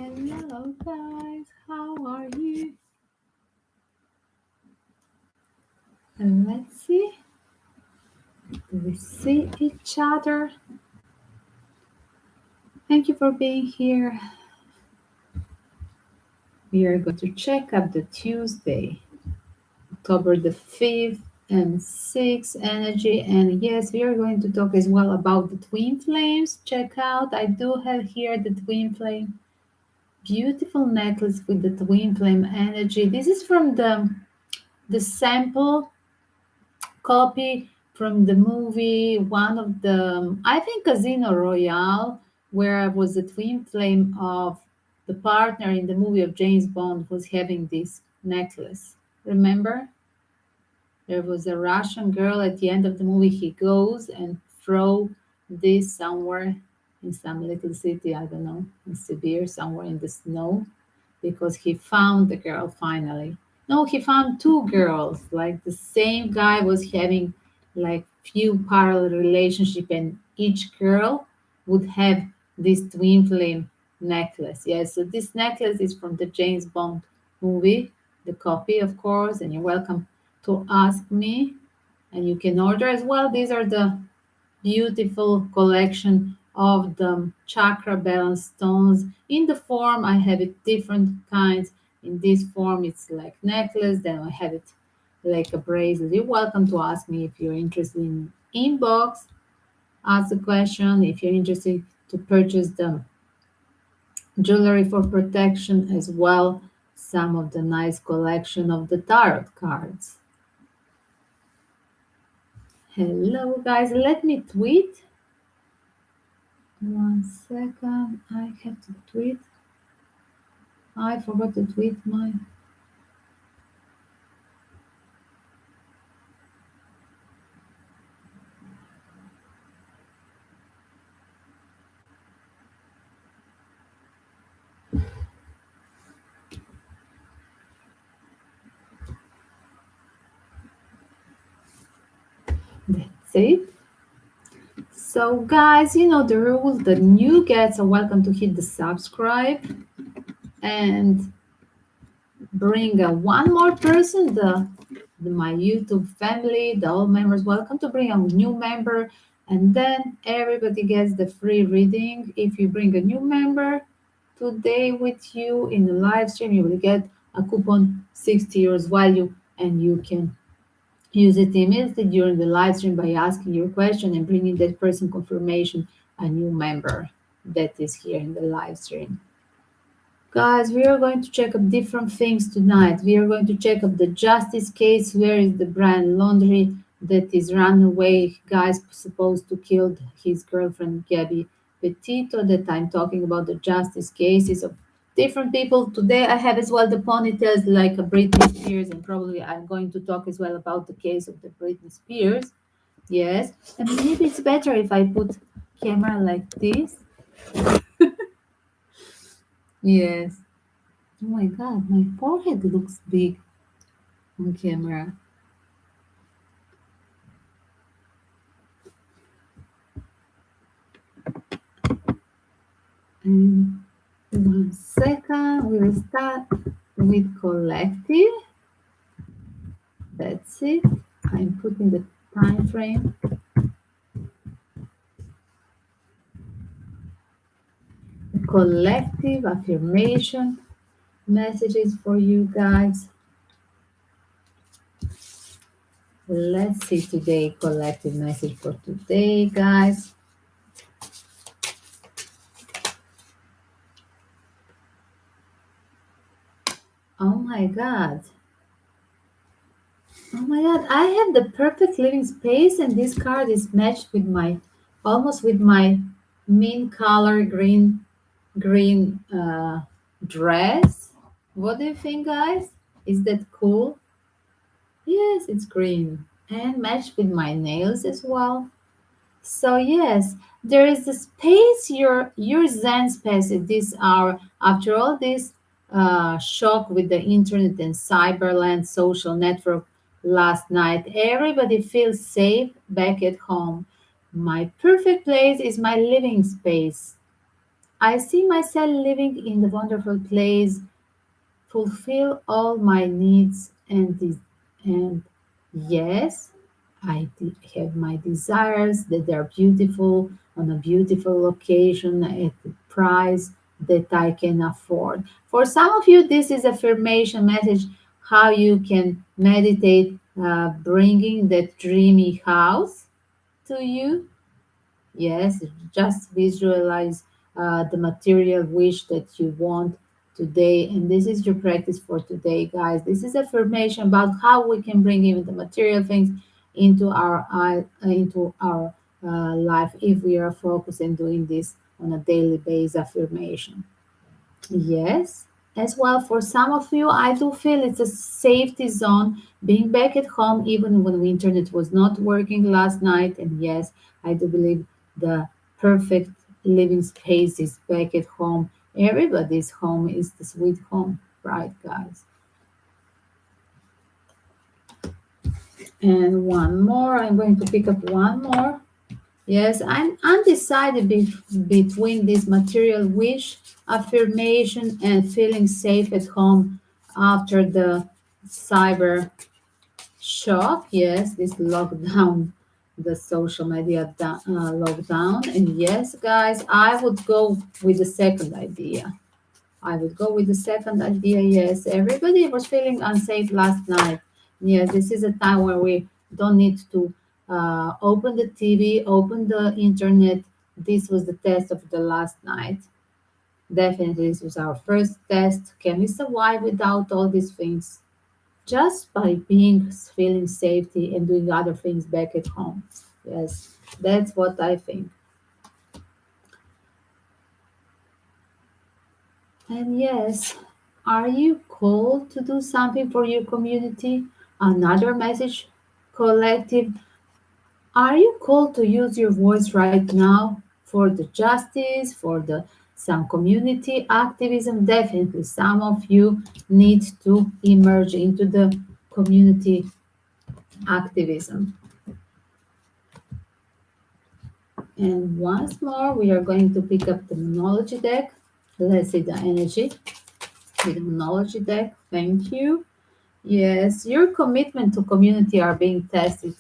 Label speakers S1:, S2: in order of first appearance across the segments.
S1: Hello guys, how are you? And let's see, do we see each other? Thank you for being here. We are going to check up the Tuesday, October the 5th and 6th energy. And yes, we are going to talk as well about the twin flames. Check out, I do have here the twin flame. Beautiful necklace with the twin flame energy. This is from the sample copy from the movie, one of the, I think, Casino Royale, where was the twin flame of the partner in the movie of James Bond was having this necklace. Remember? There was a Russian girl at the end of the movie. He goes and throw this somewhere in some little city, I don't know, in Sibir, somewhere in the snow, because he found the girl finally. No, he found two girls. Like the same guy was having like few parallel relationship, and each girl would have this twin flame necklace. Yes, so this necklace is from the James Bond movie, the copy, of course, and you're welcome to ask me, and you can order as well. These are the beautiful collection of the chakra balance stones. In the form, I have it different kinds. In this form, it's like necklace. Then I have it like a bracelet. You're welcome to ask me if you're interested in inbox. Ask the question if you're interested to purchase the jewelry for protection as well. Some of the nice collection of the tarot cards. Hello guys, let me tweet. 1 second, I have to tweet. I forgot to tweet my. That's it. So guys, you know the rules. The new guests are welcome to hit the subscribe and bring one more person, my YouTube family, the old members, welcome to bring a new member, and then everybody gets the free reading. If you bring a new member today with you in the live stream, you will get a coupon 60 euros value, and you can use it immediately during the live stream by asking your question and bringing that person confirmation, a new member that is here in the live stream. Guys, we are going to check up different things tonight. We are going to check up the justice case. Where is the brand laundry that is run away? Guy's supposed to kill his girlfriend, Gabby Petito, that I'm talking about the justice cases of different people. Today I have as well the ponytails like a Britney Spears, and probably I'm going to talk as well about the case of the Britney Spears. Yes, and maybe it's better if I put camera like this. Yes. Oh my God, my forehead looks big on camera. And 1 second, we will start with collective. That's it. I'm putting the time frame. Collective affirmation messages for you guys. Let's see today, collective message for today, guys. Oh my God. Oh my God, I have the perfect living space, and this card is matched with my, almost with my mint color green dress. What do you think, guys? Is that cool? Yes, it's green and matched with my nails as well. So yes, there is a space, your Zen space at this hour. After all this shock with the internet and cyberland social network last night, everybody feels safe back at home. My perfect place is my living space. I see myself living in the wonderful place, fulfill all my needs and yes, have my desires that they're beautiful on a beautiful location at the price that I can afford. For some of you, this is affirmation message how you can meditate, bringing that dreamy house to you. Yes, just visualize the material wish that you want today. And this is your practice for today, guys. This is affirmation about how we can bring even the material things into our life if we are focused on doing this on a daily basis affirmation. Yes, as well for some of you, I do feel it's a safety zone being back at home, even when the internet was not working last night. And yes, I do believe the perfect living space is back at home. Everybody's home is the sweet home, right, guys? And one more, I'm going to pick up one more. Yes, I'm undecided between this material wish, affirmation, and feeling safe at home after the cyber shock. Yes, this lockdown, the social media lockdown. And yes, guys, I would go with the second idea. I would go with the second idea. Yes, everybody was feeling unsafe last night. Yes, this is a time where we don't need to open the TV, open the internet. This was the test of the last night. Definitely, this was our first test. Can we survive without all these things? Just by being feeling safety and doing other things back at home. Yes, that's what I think. And yes, are you called to do something for your community? Another message, collective. Are you called to use your voice right now for the justice, for the some community activism? Definitely, some of you need to emerge into the community activism. And once more, we are going to pick up the monology deck. Let's see the energy with the monology deck. Thank you. Yes, your commitment to community are being tested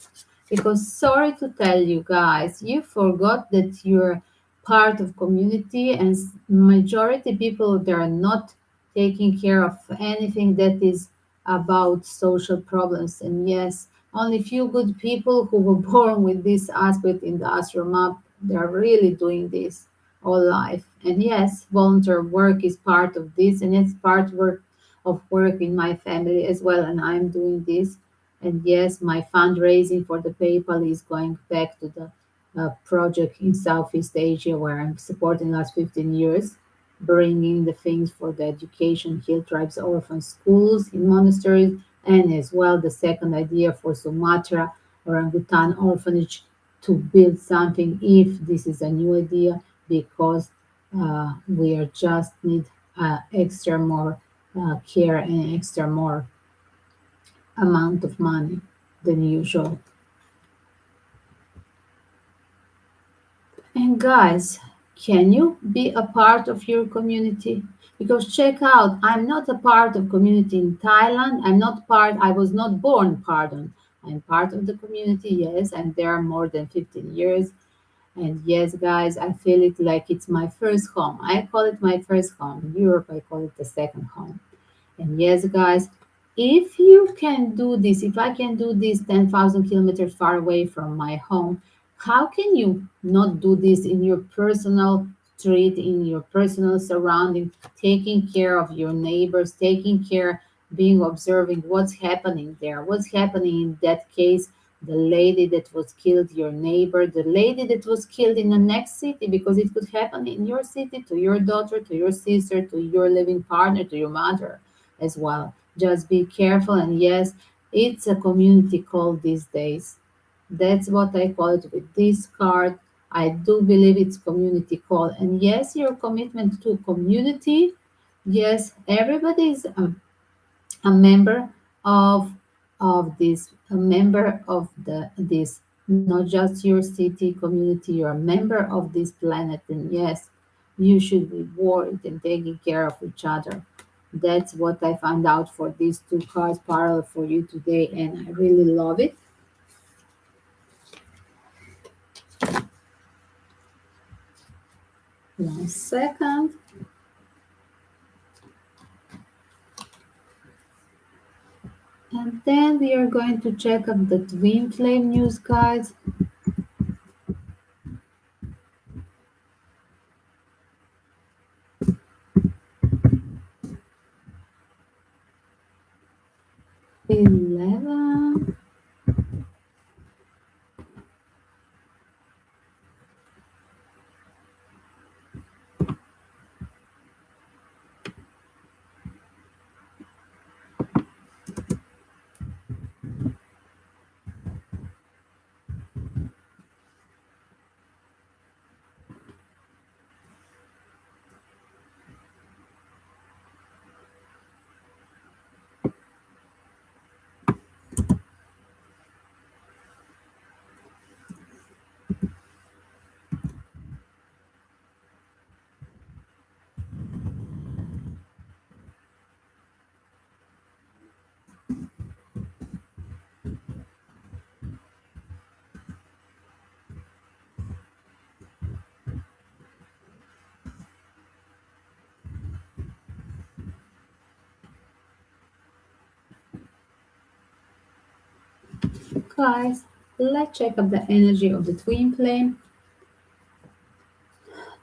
S1: because sorry to tell you guys, you forgot that you're part of community and majority people they are not taking care of anything that is about social problems. And yes, only few good people who were born with this aspect in the astral map, they are really doing this all life. And yes, volunteer work is part of this and it's part of work in my family as well, and I'm doing this. And yes, my fundraising for the PayPal is going back to the project in Southeast Asia where I'm supporting last 15 years, bringing the things for the education, hill tribes, orphan schools in monasteries, and as well the second idea for Sumatra orangutan orphanage to build something if this is a new idea because we are just need extra more care and extra more amount of money than usual. And guys, can you be a part of your community? Because check out, I'm not a part of community in Thailand. I was not born, pardon. I'm part of the community, yes, I'm there more than 15 years. And yes, guys, I feel it like it's my first home. I call it my first home. In Europe, I call it the second home. And yes, guys, if you can do this, if I can do this 10,000 kilometers far away from my home, how can you not do this in your personal street, in your personal surrounding, taking care of your neighbors, taking care, being observing what's happening there, what's happening in that case, the lady that was killed, your neighbor, the lady that was killed in the next city, because it could happen in your city, to your daughter, to your sister, to your living partner, to your mother as well. Just be careful. And yes, it's a community call these days. That's what I call it with this card. I do believe it's community call. And yes, your commitment to community. Yes, everybody is a member of a member of this, not just your city community. You're a member of this planet. And yes, You should be worried and taking care of each other. That's what I found out for these two cards parallel for you today, and I really love it. One second. And then we are going to check up the twin flame news, guys. 11. Guys, let's check up the energy of the twin flame.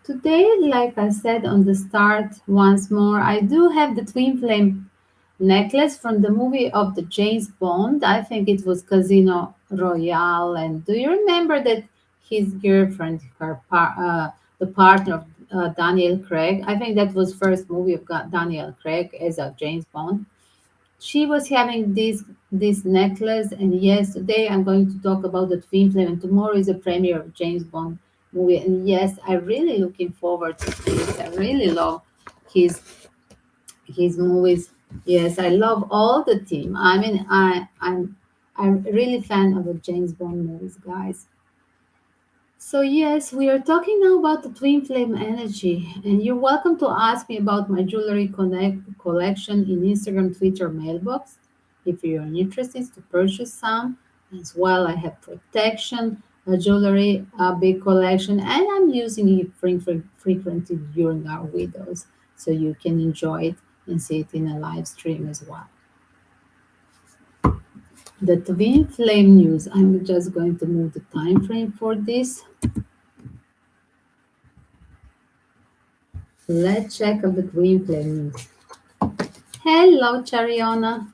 S1: Today, like I said on the start, once more, I do have the twin flame necklace from the movie of the James Bond. I think it was Casino Royale. And do you remember that his girlfriend, the partner of Daniel Craig? I think that was first movie of Daniel Craig as a James Bond. She was having this necklace, and yes, today I'm going to talk about the twin flame, and tomorrow is the premiere of James Bond movie. And yes, I'm really looking forward to this. I really love his his movies. Yes, I love all the team. I mean, I'm really fan of the James Bond movies, guys. So yes, we are talking now about the twin flame energy, and you're welcome to ask me about my jewelry connect collection in Instagram, Twitter, mailbox. If you're interested to purchase some, as well, I have protection jewelry, a big collection, and I'm using it frequently during our videos, so you can enjoy it and see it in a live stream as well. The twin flame news. I'm just going to move the time frame for this. Let's check out the twin flame news. Hello, Chariona.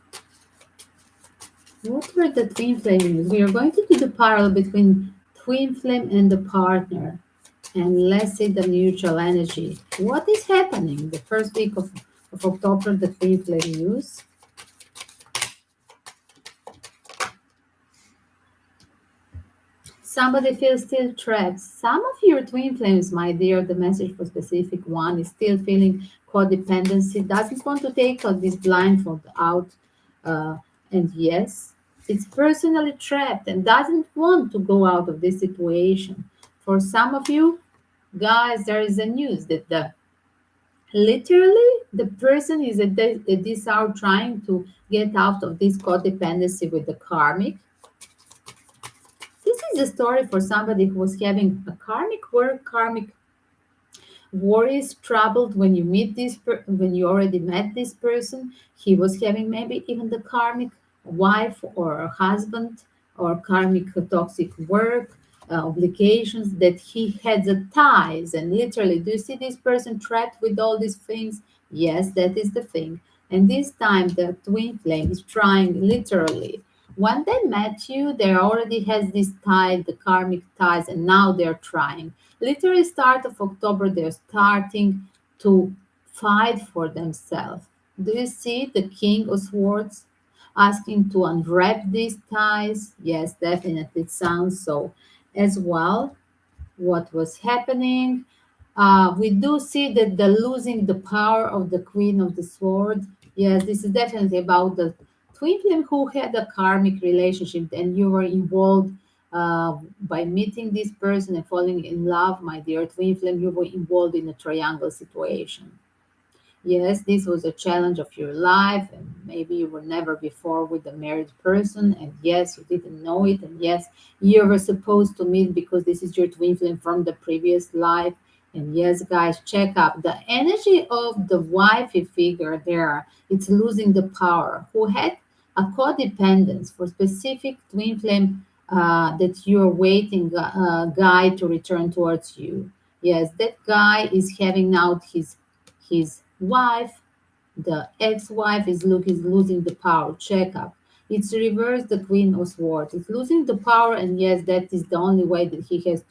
S1: What were the twin flame news? We are going to do the parallel between twin flame and the partner. And let's see the neutral energy. What is happening the first week of October, the twin flame news? Somebody feels still trapped. Some of your twin flames, my dear, the message for specific one is still feeling codependency, doesn't want to take out this blindfold out. Uh, and yes, it's personally trapped and doesn't want to go out of this situation. For some of you, guys, there is a news that the literally the person is at this hour trying to get out of this codependency with the karmic. This is a story for somebody who was having a karmic work, karmic worries, troubled when you meet when you already met this person. He was having maybe even the karmic wife or husband or karmic toxic work obligations that he had the ties. And literally, do you see this person trapped with all these things? Yes, that is the thing. And this time, the twin flame is trying literally. When they met you, they already has this tie, the karmic ties, and now they're trying. Literally, start of October, they're starting to fight for themselves. Do you see the King of Swords asking to unwrap these ties? Yes, definitely, it sounds so as well. What was happening? We do see that the losing the power of the Queen of the Sword. Yes, this is definitely about the twin flame who had a karmic relationship and you were involved By meeting this person and falling in love, my dear twin flame, you were involved in a triangle situation. Yes, this was a challenge of your life, and maybe you were never before with a married person, and yes, you didn't know it, and yes, you were supposed to meet because this is your twin flame from the previous life. And yes, guys, check up the energy of the wifey figure there. It's losing the power. Who had a codependence for specific twin flame that you're waiting guy to return towards you. Yes, that guy is having out his wife, the ex-wife is losing the power. Check up. It's reverse the Queen of Swords. It's losing the power, and yes, that is the only way that he has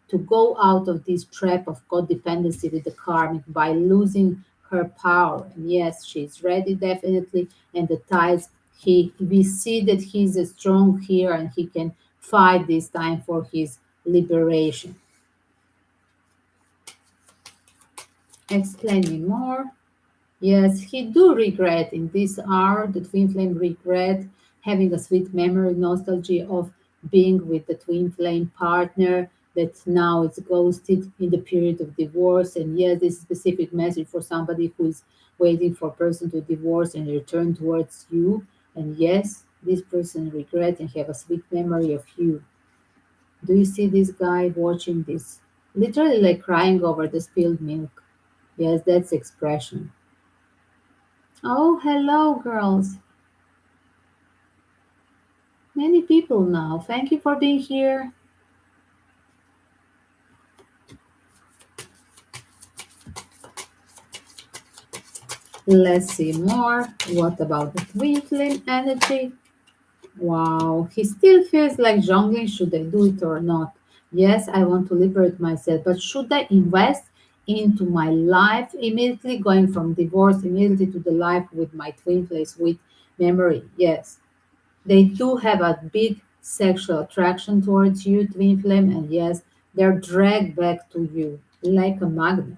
S1: to go out of this trap of codependency with the karmic by losing her power. And yes, she's ready definitely, and the ties he we see that he's a strong here and he can fight this time for his liberation. Explain me more. Yes, he do regret in this hour, the twin flame regret having a sweet memory, nostalgia of being with the twin flame partner that now it's ghosted in the period of divorce. And yes, this specific message for somebody who is waiting for a person to divorce and return towards you. And yes, this person regret and have a sweet memory of you. Do you see this guy watching this? Literally like crying over the spilled milk. Yes, that's expression. Oh, hello, girls. Many people now. Thank you for being here. Let's see more. What about the twin flame energy? Wow, he still feels like jongling. Should I do it or not? Yes, I want to liberate myself, but should I invest into my life immediately, going from divorce immediately to the life with my twin flame with memory? Yes, they do have a big sexual attraction towards you, twin flame, and yes, they're dragged back to you like a magnet.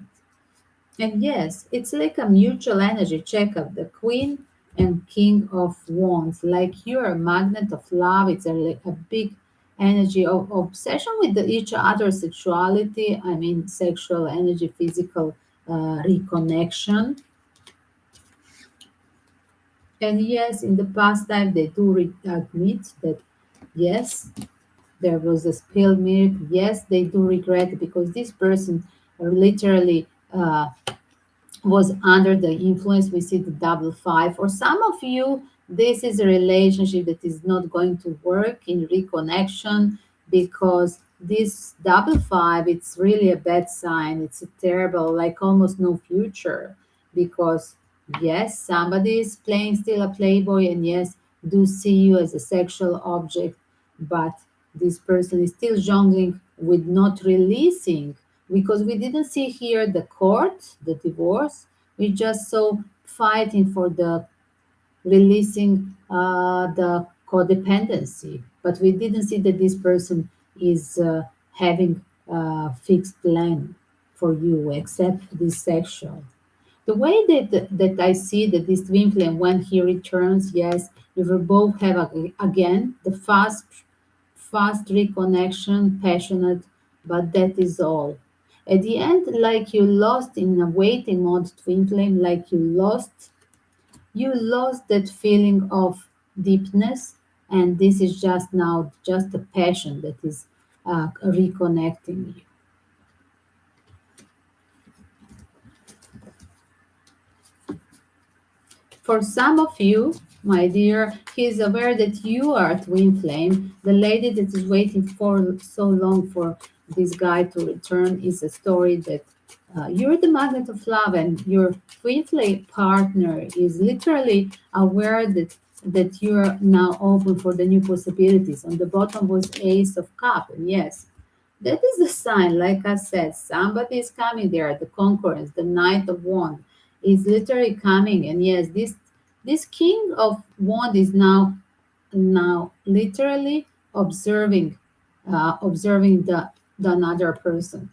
S1: And yes, it's like a mutual energy checkup. The Queen and King of Wands, like you're a magnet of love. It's a big energy of obsession with each other's sexuality. I mean, sexual energy, physical reconnection. And yes, in the past life, they do admit that yes, there was a spilled milk. Yes, they do regret it because this person literally was under the influence. We see the double five. For some of you, this is a relationship that is not going to work in reconnection because this double five, it's really a bad sign. It's a terrible, like almost no future because yes, somebody is playing still a playboy and yes, do see you as a sexual object, but this person is still jongling with not releasing because we didn't see here the court, the divorce. We just saw fighting for the releasing the codependency, but we didn't see that this person is having a fixed plan for you, except this sexual. The way that I see that this twin flame when he returns, yes, you will both have again the fast reconnection, passionate, but that is all. At the end, like you lost in a waiting mode, twin flame, like you lost that feeling of deepness, and this is just now just a passion that is reconnecting you. For some of you, my dear, he is aware that you are a twin flame. The lady that is waiting for so long for this guy to return is a story that you're the magnet of love, and your twin flame partner is literally aware that you're now open for the new possibilities. On the bottom was Ace of Cup, and yes, that is the sign, like I said, somebody is coming there. The concurrence, the Knight of Wand is literally coming. And yes, this King of Wand is now literally observing the another person.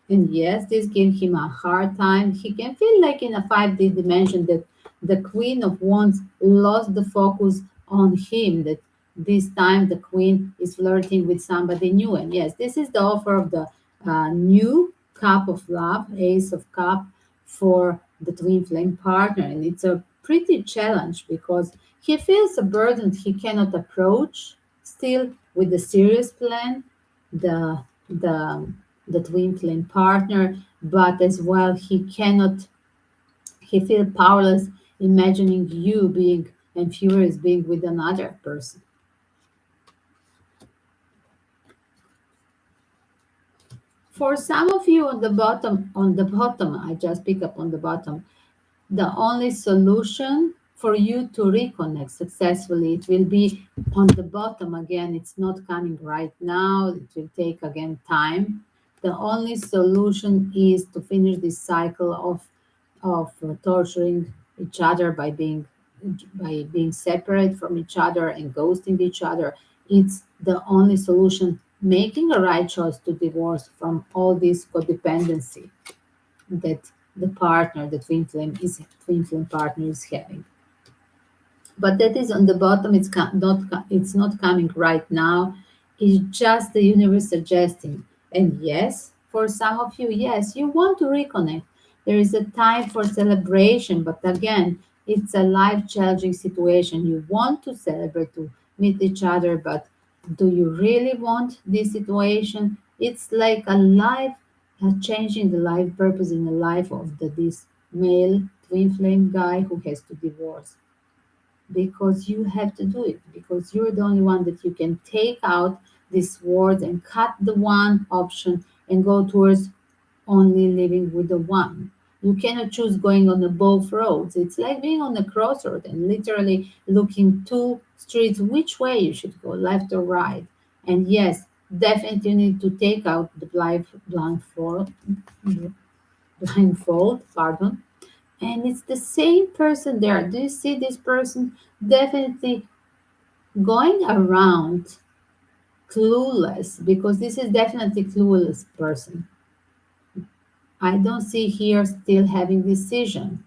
S1: And yes, this gives him a hard time. He can feel like in a 5D dimension that the Queen of Wands lost the focus on him, that this time the queen is flirting with somebody new. And yes, this is the offer of the new cup of love, ace of cup, for the twin flame partner. And it's a pretty challenge because he feels a burden he cannot approach still with the serious plan, the the the twin flame partner, but as well he feels powerless imagining you being and furious being with another person. For some of you on the bottom, I just pick up on the bottom, the only solution for you to reconnect successfully, it will be on the bottom again. It's not coming right now. It will take again time. The only solution is to finish this cycle of torturing each other by being separate from each other and ghosting each other. It's the only solution. Making a right choice to divorce from all this codependency that twin flame partner is having. But that is on the bottom. It's not coming right now. It's just the universe suggesting. And yes, for some of you, yes, you want to reconnect. There is a time for celebration, but again, it's a life challenging situation. You want to celebrate, to meet each other, but do you really want this situation? It's like changing the life purpose in the life of this male twin flame guy who has to divorce, because you have to do it, because you're the only one that you can take out this word and cut the one option and go towards only living with the one. You cannot choose going on the both roads. It's like being on a crossroad and literally looking two streets which way you should go, left or right. And yes, definitely you need to take out the blindfold, pardon, and it's the same person there. Do you see this person definitely going around clueless? Because this is definitely clueless person. I don't see here still having decision,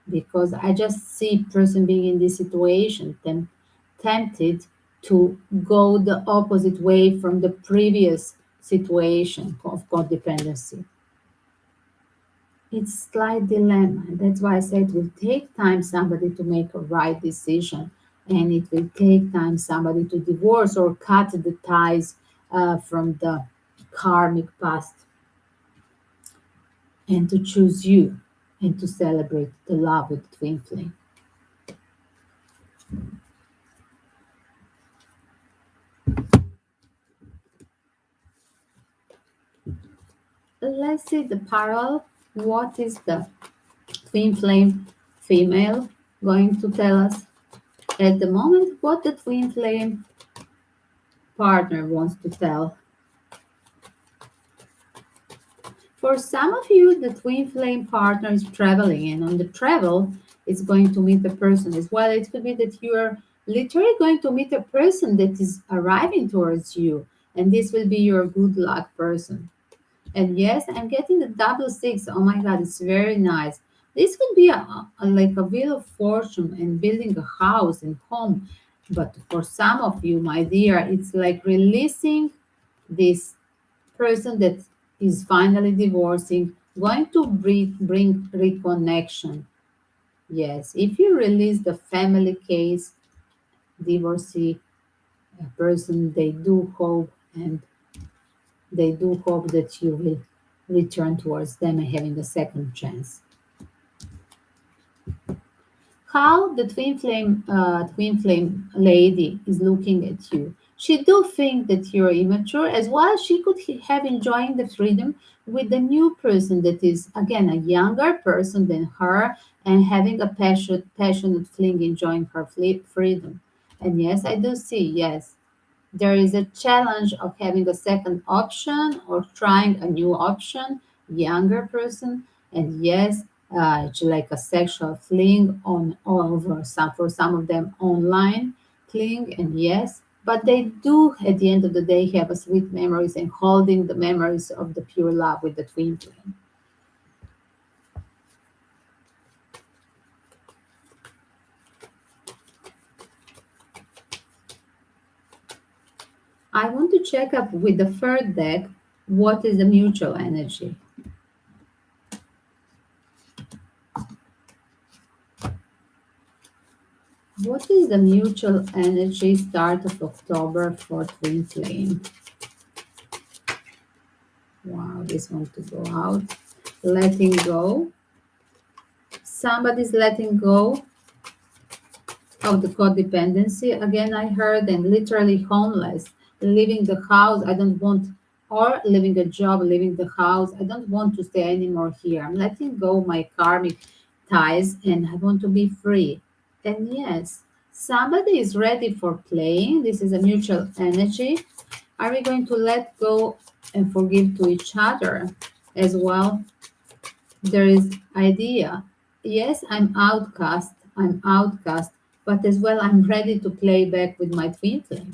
S1: because I just see person being in this situation tempted to go the opposite way from the previous situation of codependency. It's slight dilemma. That's why I said it will take time somebody to make a right decision, and it will take time somebody to divorce or cut the ties from the karmic past, and to choose you and to celebrate the love with the twin flame. Let's see the parallel. What is the twin flame female going to tell us at the moment? What the twin flame partner wants to tell. For some of you, the twin flame partner is traveling, and on the travel, it's going to meet a person as well. It could be that you are literally going to meet a person that is arriving towards you, and this will be your good luck person. And yes, I'm getting the double six. Oh my God, it's very nice. This could be like a wheel of fortune and building a house and home. But for some of you, my dear, it's like releasing this person that is finally divorcing, going to bring reconnection. Yes, if you release the family case, divorcee person, they do hope that you will return towards them and having a second chance. How the twin flame lady is looking at you. She do think that you're immature as well. She could have enjoying the freedom with the new person that is again a younger person than her, and having a passionate fling, enjoying her freedom. And yes, I do see, yes, there is a challenge of having a second option or trying a new option, younger person, and yes, it's like a sexual fling on all over some for some of them online fling, and yes, but they do at the end of the day have a sweet memories and holding the memories of the pure love with the twin flame. I want to check up with the third deck what is the mutual energy. What is the mutual energy start of October for twin flame? Wow, this one to go out. Letting go. Somebody's letting go of the codependency. Again, I heard, and literally homeless, leaving the house. I don't want, or leaving a job, leaving the house. I don't want to stay anymore here. I'm letting go my karmic ties and I want to be free. And yes, somebody is ready for playing. This is a mutual energy. Are we going to let go and forgive to each other as well? There is idea. Yes, I'm outcast, but as well I'm ready to play back with my twin flame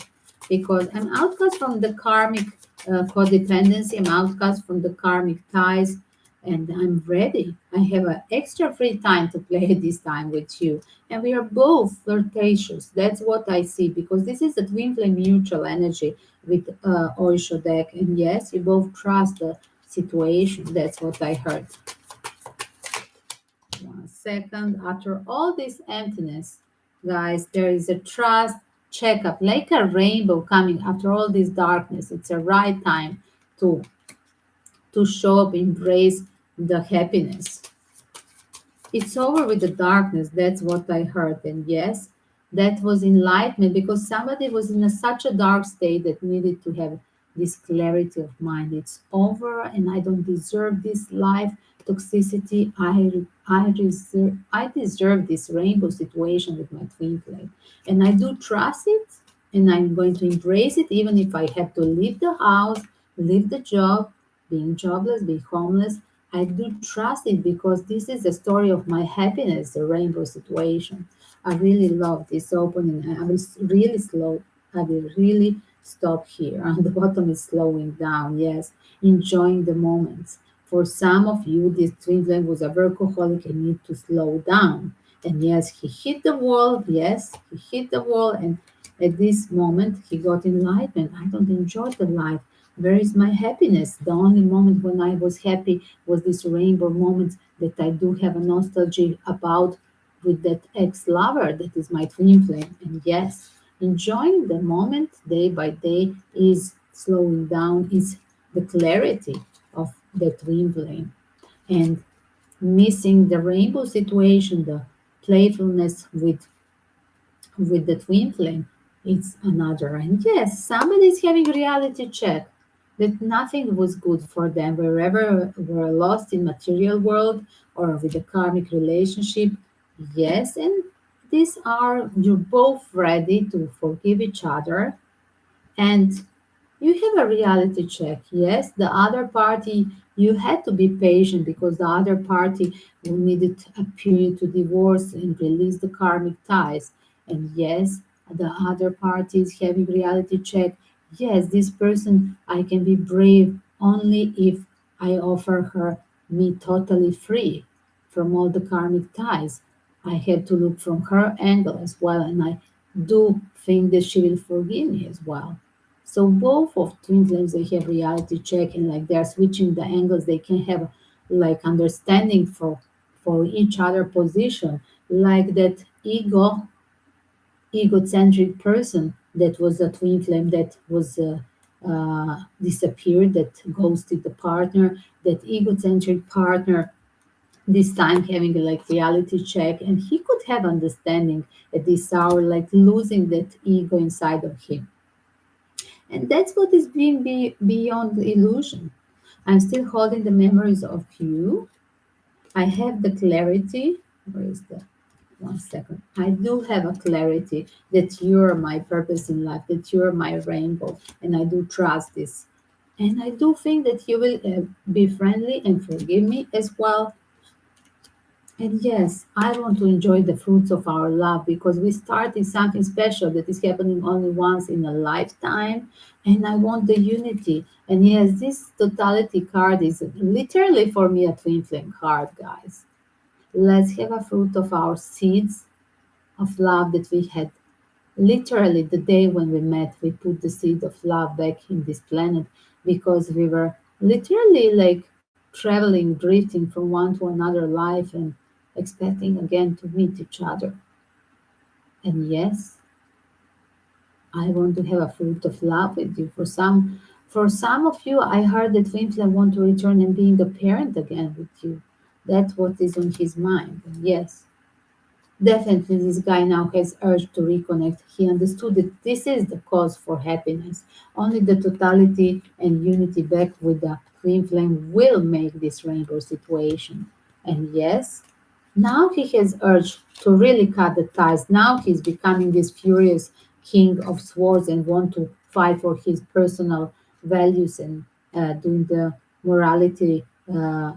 S1: because I'm outcast from the karmic codependency, I'm outcast from the karmic ties, and I'm ready. I have an extra free time to play this time with you. And we are both flirtatious. That's what I see because this is the twin flame mutual energy with Oisho deck. And yes, you both trust the situation. That's what I heard. 1 second. After all this emptiness, guys, there is a trust checkup, like a rainbow coming after all this darkness. It's a right time to show up, embrace the happiness. It's over with the darkness. That's what I heard. And yes, that was enlightenment because somebody was in such a dark state that needed to have this clarity of mind. It's over and I don't deserve this life toxicity. I deserve this rainbow situation with my twin flame. And I do trust it and I'm going to embrace it even if I have to leave the house, leave the job, being jobless, being homeless. I do trust it because this is the story of my happiness, the rainbow situation. I really love this opening. I will really slow. I will really stop here. On the bottom is slowing down. Yes, enjoying the moments. For some of you, this twin flame was a workaholic and need to slow down. And yes, he hit the wall. Yes, he hit the wall. And at this moment, he got enlightenment. I don't enjoy the life. Where is my happiness? The only moment when I was happy was this rainbow moment that I do have a nostalgia about with that ex-lover that is my twin flame. And yes, enjoying the moment day by day is slowing down, is the clarity of the twin flame. And missing the rainbow situation, the playfulness with the twin flame, it's another. And yes, somebody is having reality check that nothing was good for them wherever we're lost in material world or with a karmic relationship. Yes, and these are you're both ready to forgive each other and you have a reality check. Yes, the other party, you had to be patient because the other party needed a period to divorce and release the karmic ties. And yes, the other party is having reality check. Yes, this person, I can be brave only if I offer her me totally free from all the karmic ties. I have to look from her angle as well, and I do think that she will forgive me as well. So both of twin flames they have reality check and like they're switching the angles. They can have like understanding for each other position, like that egocentric person that was a twin flame that was disappeared, that ghosted the partner, that egocentric partner this time having a like reality check and he could have understanding at this hour like losing that ego inside of him and that's what is being beyond the illusion. I'm still holding the memories of you. I have the clarity. Where is the 1 second? I do have a clarity that you're my purpose in life, that you're my rainbow, and I do trust this. And I do think that you will be friendly and forgive me as well. And yes, I want to enjoy the fruits of our love because we started something special that is happening only once in a lifetime. And I want the unity. And yes, this totality card is literally for me a twin flame card, guys. Let's have a fruit of our seeds of love that we had Literally, the day when we met, we put the seed of love back in this planet because we were literally like traveling, drifting from one to another life and expecting again to meet each other. And yes, I want to have a fruit of love with you. For some of you, I heard that Winslet want to return and being a parent again with you. That's what is on his mind. And yes, definitely, this guy now has urge to reconnect. He understood that this is the cause for happiness. Only the totality and unity back with the twin flame will make this rainbow situation. And yes, now he has urge to really cut the ties. Now he's becoming this furious king of swords and want to fight for his personal values and doing the morality uh,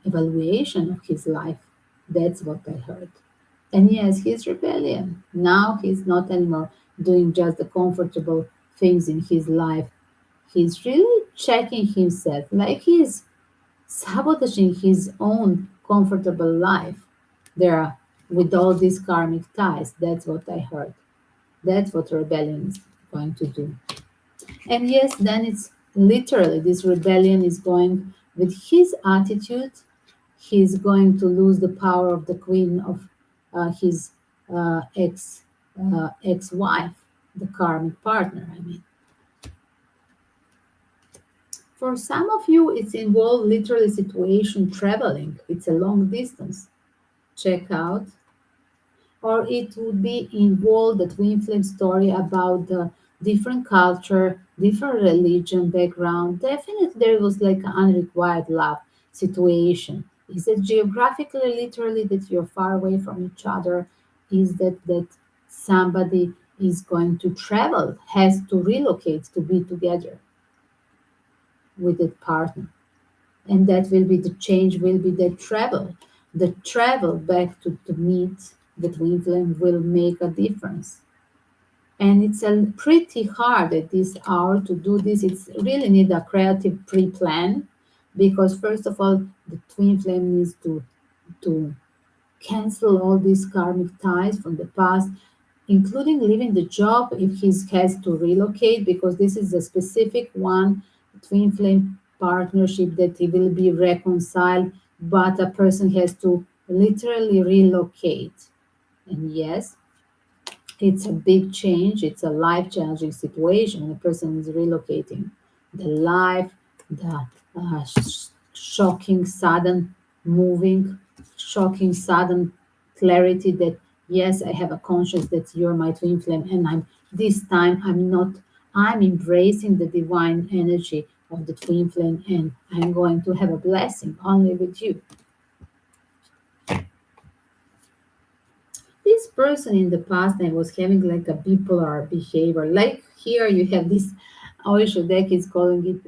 S1: evaluation of his life. That's what I heard. And yes, he's rebellion. Now he's not anymore doing just the comfortable things in his life. He's really checking himself, like he's sabotaging his own comfortable life there with all these karmic ties. That's what I heard. That's what rebellion is going to do. And yes, then it's literally this rebellion is going with his attitude. He's going to lose the power of the queen of his ex-wife, the karmic partner. I mean, for some of you, it's involved literally situation traveling. It's a long distance. Check out, or it would be involved the twin flame story about the different culture, different religion background. Definitely there was like an unrequited love situation. Is it geographically literally that you're far away from each other? Is that somebody is going to travel, has to relocate to be together with that partner? And that will be the change, will be the travel back to meet the twin flame will make a difference. And it's a pretty hard at this hour to do this. It's really need a creative pre-plan because first of all the twin flame needs to cancel all these karmic ties from the past, including leaving the job if he has to relocate, because this is a specific one twin flame partnership that it will be reconciled, but a person has to literally relocate. And yes, it's a big change, it's a life changing situation when a person is relocating. The life, the shocking, sudden moving, shocking, sudden clarity that, yes, I have a conscience that you're my twin flame, and this time I'm not, I'm embracing the divine energy of the twin flame, and I'm going to have a blessing only with you. This person in the past I was having like a bipolar behavior. Like here you have this, Oisho deck is calling it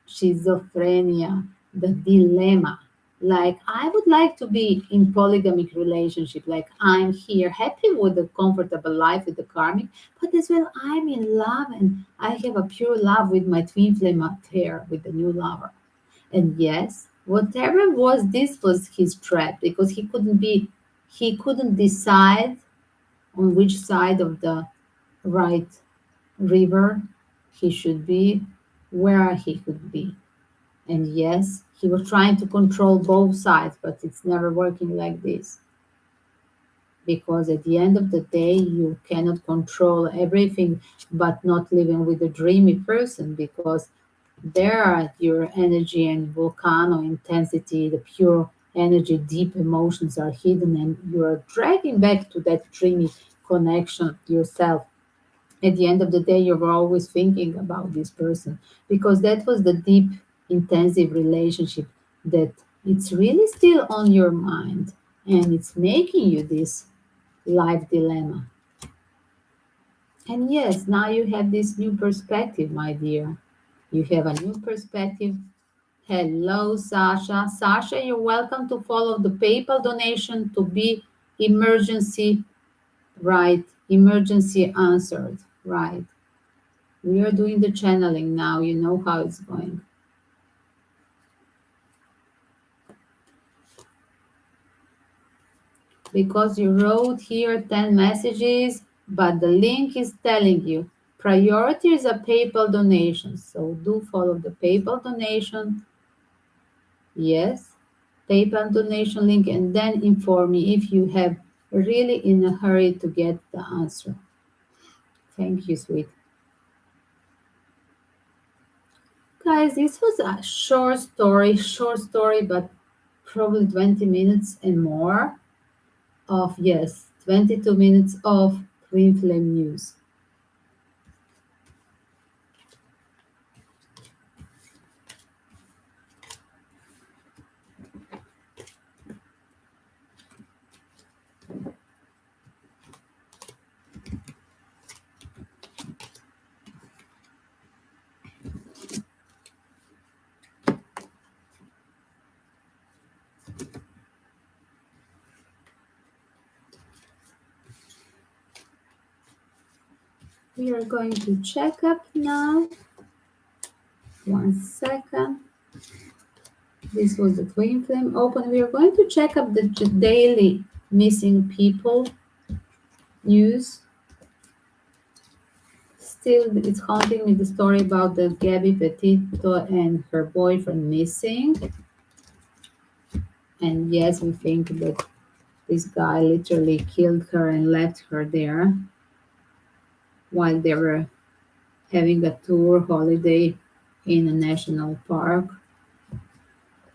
S1: schizophrenia, the dilemma. Like I would like to be in polygamic relationship. Like I'm here, happy with the comfortable life with the karmic, but as well I'm in love and I have a pure love with my twin flame affair with the new lover. And yes, whatever was this was his trap because he couldn't decide on which side of the right river he should be, where he could be. And yes, he was trying to control both sides, but it's never working like this. Because at the end of the day, you cannot control everything, but not living with a dreamy person because there your energy and volcano intensity, the pure energy, deep emotions are hidden, and you are dragging back to that dreamy connection yourself. At the end of the day, you were always thinking about this person because that was the deep, intensive relationship that it's really still on your mind and it's making you this life dilemma. And yes, now you have this new perspective, my dear. You have a new perspective. Hello, Sasha. Sasha, you're welcome to follow the PayPal donation to be emergency, right? Emergency answered, right? We are doing the channeling now. You know how it's going. because you wrote here 10 messages, but the link is telling you priority is a PayPal donation. So do follow the PayPal donation. Yes, PayPal donation link, and then inform me if you have really in a hurry to get the answer. Thank you, sweet. Guys, this was a short story, but probably 20 minutes and more of, yes, 22 minutes of twin flame news. We are going to check up now. 1 second. This was the twin flame open. We are going to check up the daily missing people news. Still, it's haunting me the story about the Gabby Petito and her boyfriend missing. And yes, we think that this guy literally killed her and left her there while they were having a tour holiday in a national park.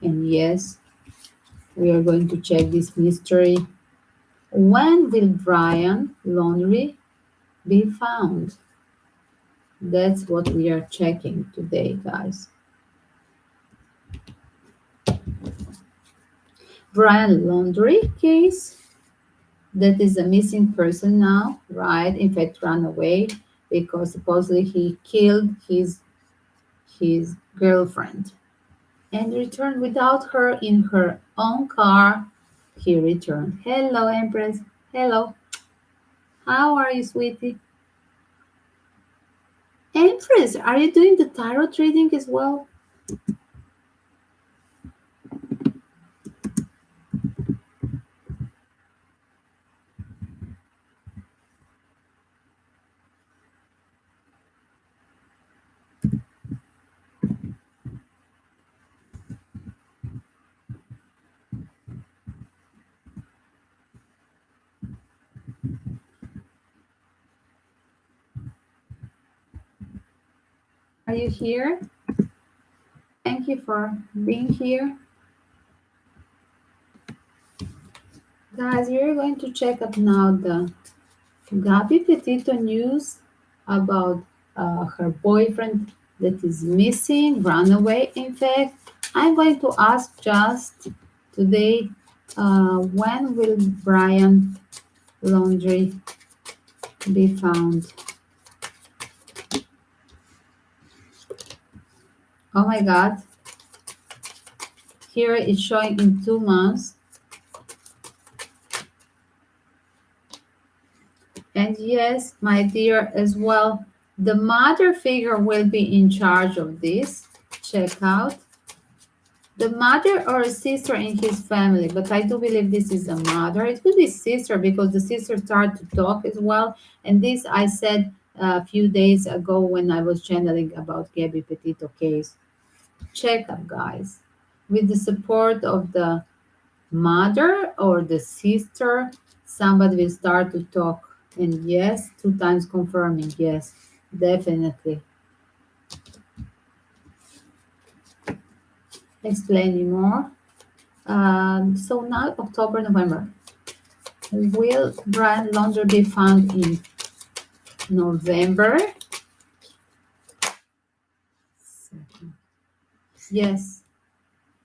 S1: And yes, we are going to check this mystery. When will Brian laundry be found? That's what we are checking today, guys. Brian laundry case. That is a missing person now, right? In fact, ran away because supposedly he killed his girlfriend and returned without her in her own car. He returned. Hello, Empress. Hello. How are you, sweetie? Empress, are you doing the tarot reading as well? Are you here? Thank you for being here. Guys, we're going to check up now the Gabby Petito news about her boyfriend that is missing, run away. In fact, I'm going to ask just today, when will Brian laundry be found? Oh my God. Here it's showing in 2 months. And yes, my dear, as well, the mother figure will be in charge of this. Check out. The mother or a sister in his family, but I do believe this is a mother. It could be sister because the sister started to talk as well. And this I said a few days ago when I was channeling about Gabby Petito case. Check up, guys. With the support of the mother or the sister, somebody will start to talk. And yes, 2 times confirming, yes, definitely. Explaining more. So now October, November. Will Brian laundry be found in November? Yes.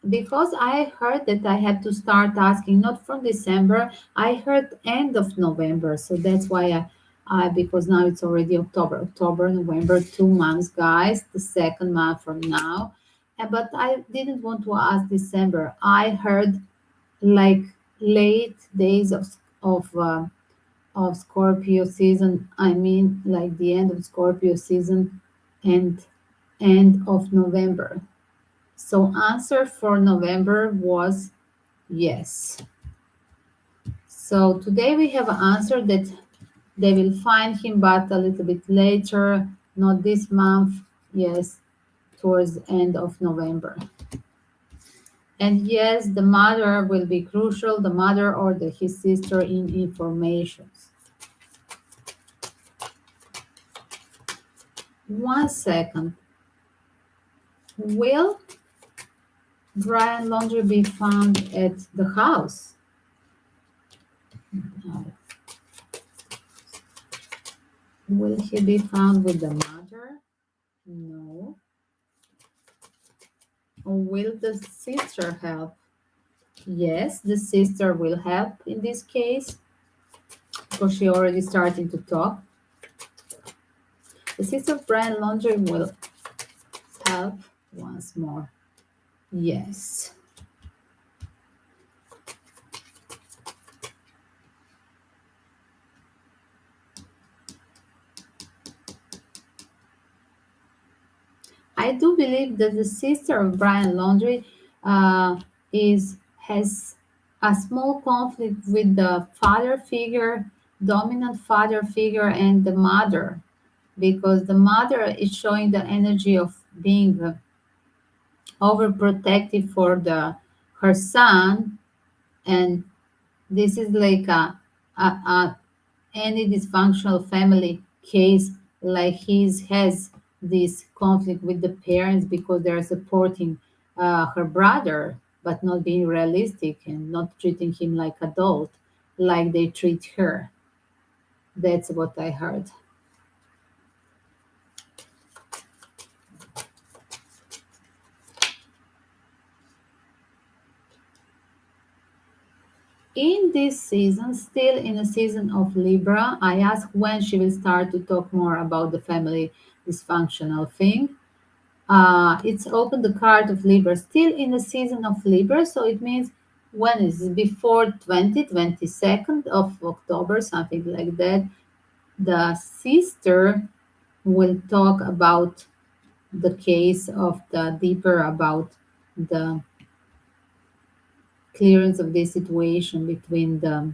S1: Because I heard that I had to start asking, not from December, I heard end of November. So that's why because now it's already October, November, 2 months, guys, the second month from now. But I didn't want to ask December. I heard like late days of Scorpio season. I mean, like the end of Scorpio season and end of November. So answer for November was yes. So today we have an answer that they will find him, but a little bit later, not this month. Yes, towards the end of November. And yes, the mother will be crucial, the mother or his sister in informations. 1 second. Will Brian Laundrie be found at the house? No. Will he be found with the mother? No. Or will the sister help? Yes, the sister will help in this case because she already starting to talk. The sister of Brian Laundrie will help once more. Yes. I do believe that the sister of Brian Laundrie has a small conflict with the father figure, dominant father figure, and the mother, because the mother is showing the energy of being overprotective for her son, and this is like a any dysfunctional family case, like he has this conflict with the parents because they're supporting her brother but not being realistic and not treating him like adult like they treat her. That's what I heard. In this season, still in a season of Libra, I ask when she will start to talk more about the family dysfunctional thing. It's open the card of Libra, still in the season of Libra, so it means when is it? Before 22nd of October, something like that. The sister will talk about the case of the deeper about the clearance of this situation between the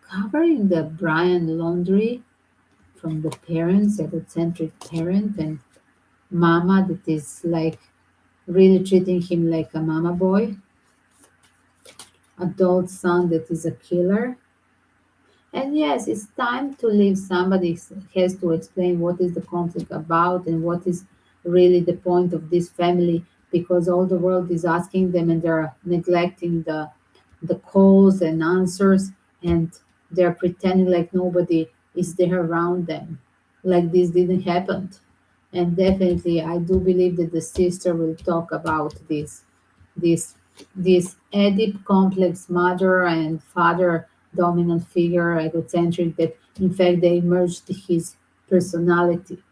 S1: covering the Brian Laundrie from the parents, egocentric parent, and mama that is like really treating him like a mama boy, adult son that is a killer. And yes, it's time to leave. Somebody has to explain what is the conflict about and what is really the point of this family, because all the world is asking them and they're neglecting the calls and answers, and they're pretending like nobody is there around them, like this didn't happen. And definitely I do believe that the sister will talk about this this Oedip complex mother and father dominant figure egocentric that in fact they merged his personality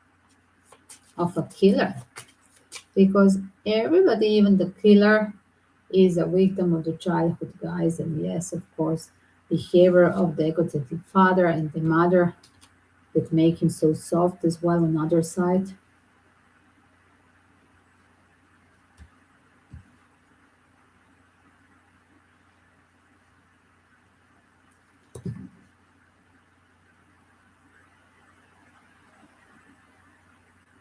S1: of a killer, because everybody, even the killer, is a victim of the childhood, guys. And yes, of course, behavior of the egocentric father and the mother that make him so soft as well on other side.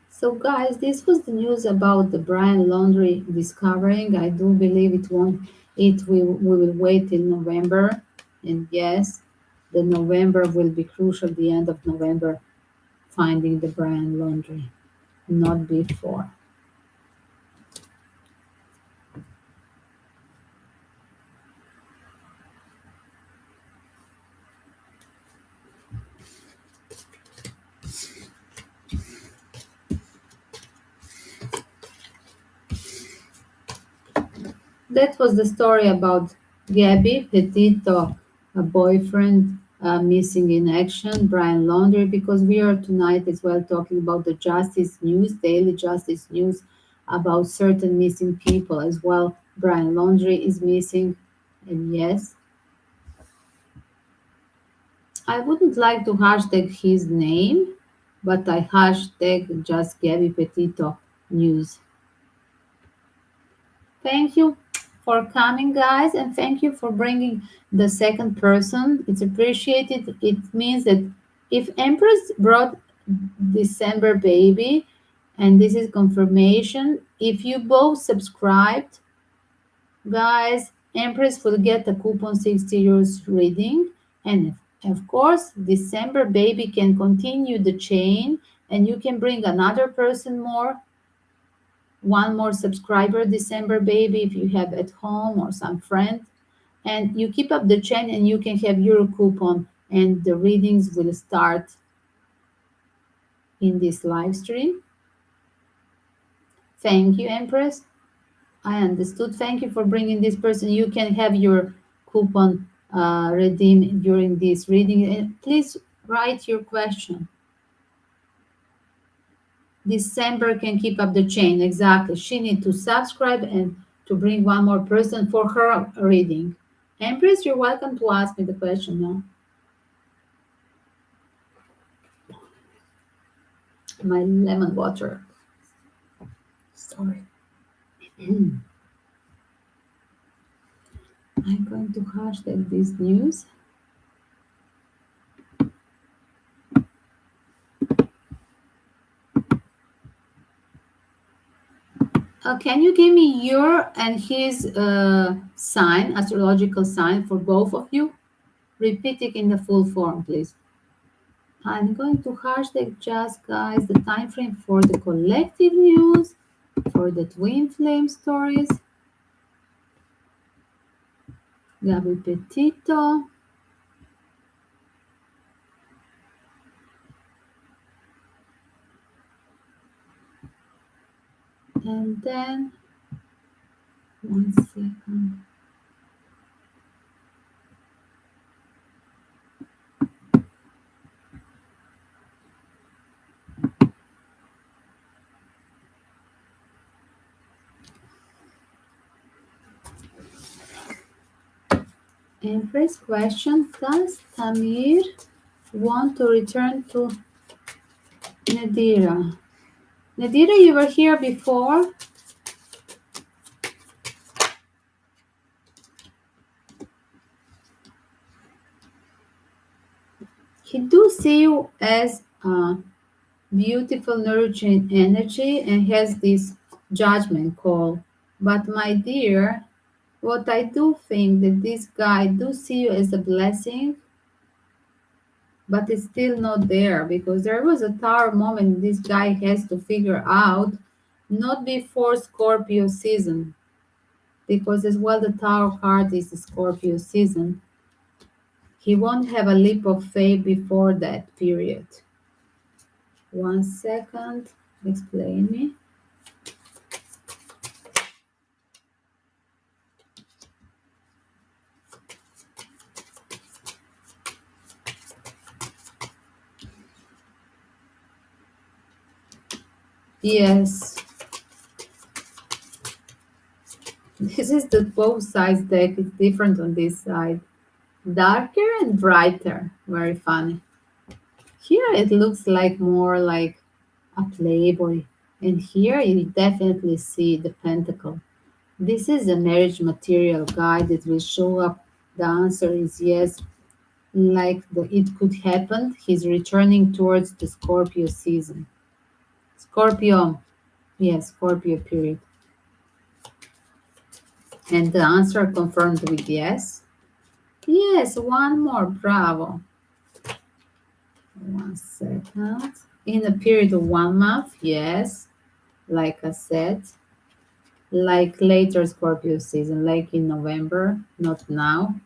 S1: So, guys, this was the news about the Brian Laundrie discovering. I do believe it won't. It will. We will wait till November, and yes, the November will be crucial. The end of November, finding the Brian Laundrie, not before. That was the story about Gabby, Petito, a boyfriend missing in action, Brian Laundrie, because we are tonight as well talking about the justice news, daily justice news about certain missing people as well. Brian Laundrie is missing, and yes, I wouldn't like to hashtag his name, but I hashtag just Gabby Petito news. Thank you. for coming, guys, and thank you for bringing the second person. It's appreciated. It means that if Empress brought December baby, and this is confirmation, if you both subscribed, guys, Empress will get a coupon 60 euros reading, and of course, December baby can continue the chain, and you can bring another person more, one more subscriber, December baby, if you have at home or some friend, and you keep up the chain, and you can have your coupon, and the readings will start in this live stream. Thank you, Empress. I understood. Thank you for bringing this person. You can have your coupon redeemed during this reading. And please write your question. December can keep up the chain. Exactly. She needs to subscribe and to bring one more person for her reading. Empress, you're welcome to ask me the question now. My lemon water. Sorry. I'm going to hashtag this news. Can you give me your and his sign, astrological sign for both of you? Repeat it in the full form, please. I'm going to hashtag just, guys, the time frame for the collective news, for the twin flame stories. Gabby Petito. And then, 1 second. And first question, does Tamir want to return to Nadira? Nadira, you were here before. He do see you as a beautiful, nurturing energy and has this judgment call. But my dear, what I do think that this guy do see you as a blessing, but it's still not there because there was a tower moment this guy has to figure out, not before Scorpio season, because as well the tower card is the Scorpio season. He won't have a leap of faith before that period. 1 second, explain me. Yes. This is the both sides deck. It's different on this side. Darker and brighter. Very funny. Here it looks like more like a playboy. And here you definitely see the pentacle. This is a marriage material guide that will show up. The answer is yes. Like it could happen. He's returning towards the Scorpio season. Scorpio. Yes, Scorpio period. And the answer confirmed with yes. Yes, one more. Bravo. 1 second. In a period of 1 month, yes. Like I said. Like later Scorpio season, like in November, not now.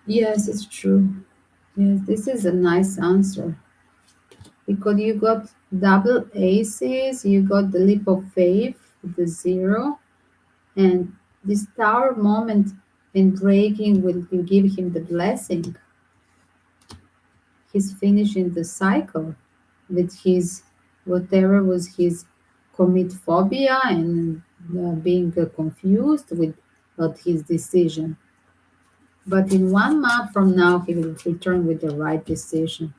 S1: Yes, it's true. Yes, this is a nice answer. Because you got double aces, you got the leap of faith, the 0, and this tower moment in breaking will give him the blessing. He's finishing the cycle with his, whatever was his commit phobia and being confused with his decision. But in 1 month from now, he will return with the right decision.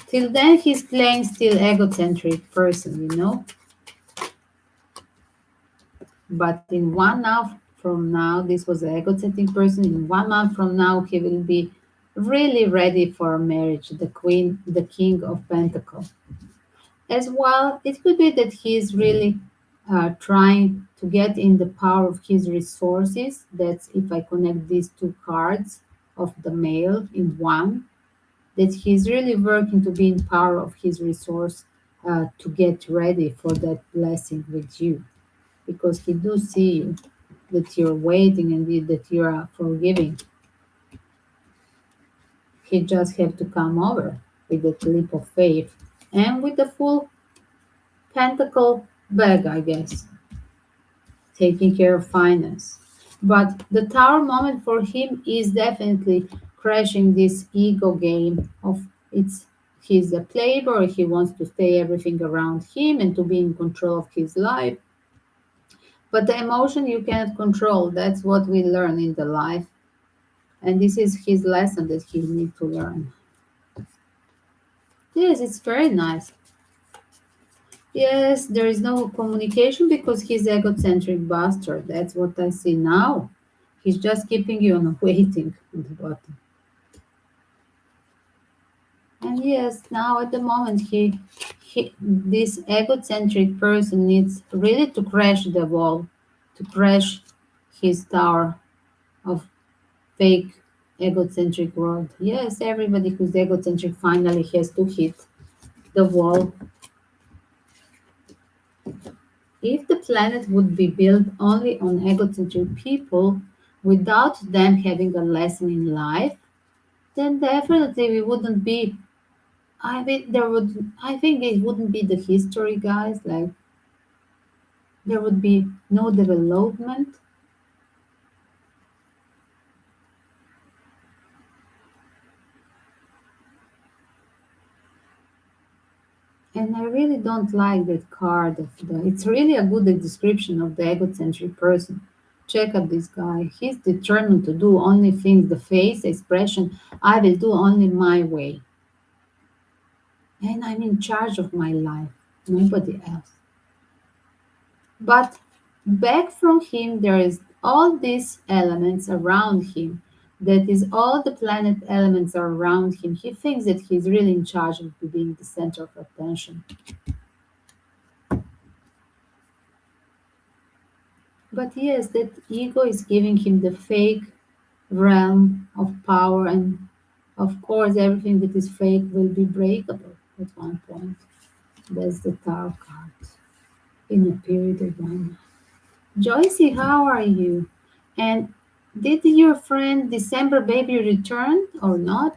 S1: Till then, he's playing still egocentric person. But in 1 month from now, this was an egocentric person. In 1 month from now, he will be really ready for marriage, the king of pentacles. As well, it could be that he is really trying to get in the power of his resources. That's if I connect these two cards of the male in one, that he's really working to be in power of his resource to get ready for that blessing with you, because he do see you, that you're waiting and that you are forgiving. He just have to come over with that leap of faith and with the full pentacle bag, I guess, taking care of finance. But the tower moment for him is definitely crashing this ego game of it's he's a playboy, he wants to stay everything around him and to be in control of his life. But the emotion you cannot control, that's what we learn in the life. And this is his lesson that he needs to learn. Yes, it's very nice. Yes, there is no communication because he's egocentric bastard. That's what I see now. He's just keeping you on waiting on the bottom. And yes, now at the moment he this egocentric person needs really to crash the wall, to crash his tower of fake egocentric world. Yes, everybody who's egocentric finally has to hit the wall. If the planet would be built only on egocentric people without them having a lesson in life, then definitely we wouldn't be. I mean, there would. I think it wouldn't be the history, guys. Like there would be no development. And I really don't like that card of the. It's really a good description of the egocentric person. Check out this guy. He's determined to do only things. The face expression. I will do only my way, and I'm in charge of my life. Nobody else. But back from him, there is all these elements around him. That is all the planet elements are around him. He thinks that he's really in charge of being the center of attention. But yes, that ego is giving him the fake realm of power, and of course, everything that is fake will be breakable at one point. That's the Tower card in a period of one. Joycey, how are you? And did your friend December baby return or not?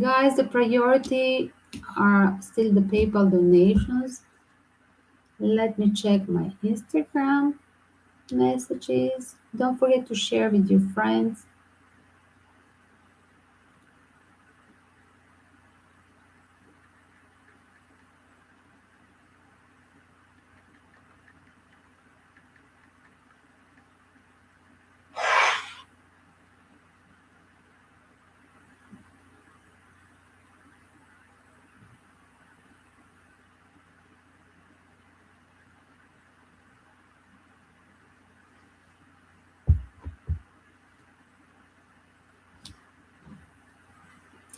S1: Guys, the priority are still the PayPal donations. Let me check my Instagram messages. Don't forget to share with your friends.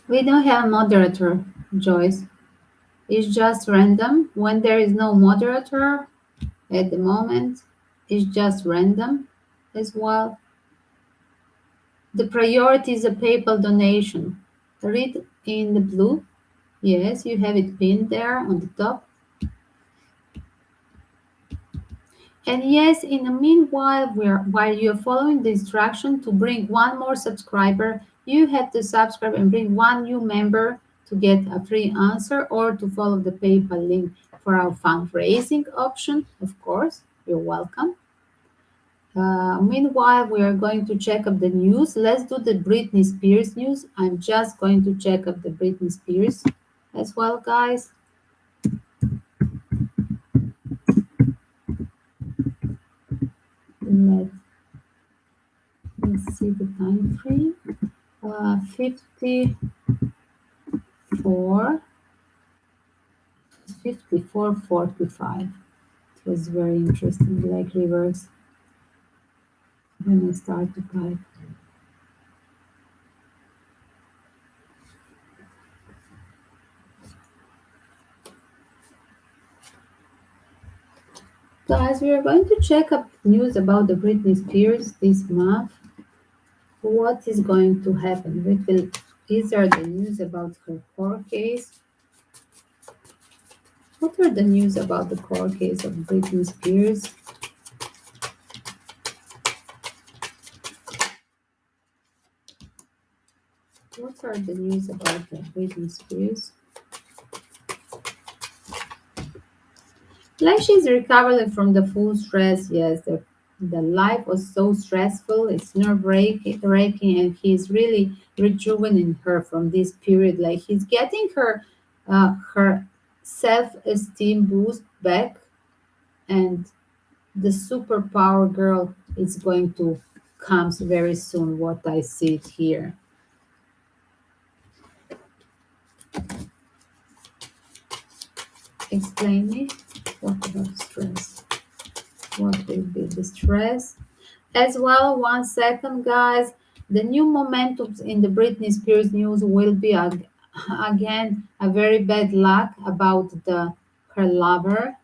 S1: We don't have a moderator, Joyce. It's just random. When there is no moderator at the moment, it's just random as well. The priority is a PayPal donation. Read in the blue. Yes, you have it pinned there on the top. And yes, in the meanwhile, while you're following the instruction to bring one more subscriber, you have to subscribe and bring one new member to get a free answer or to follow the PayPal link for our fundraising option. Of course, you're welcome. Meanwhile, we are going to check up the news. Let's do the Britney Spears news. I'm just going to check up the Britney Spears as well, guys. Let's see the time frame. 54, 54:45. It was very interesting, like reverse when I start to type. Guys, we are going to check up news about the Britney Spears this month. What is going to happen? Is there the news about her court case? What are the news about the court case of Britney Spears? What are the news about the Britney Spears? Like she's recovering from the full stress. Yes, the life was so stressful. It's nerve-wracking, and he's really rejuvenating her from this period. Like he's getting her self-esteem boost back, and the superpower girl is going to comes very soon. What I see it here. Explain me what about stress. What will be the stress? As well, 1 second, guys. The new momentums in the Britney Spears news will be again a very bad luck about her lover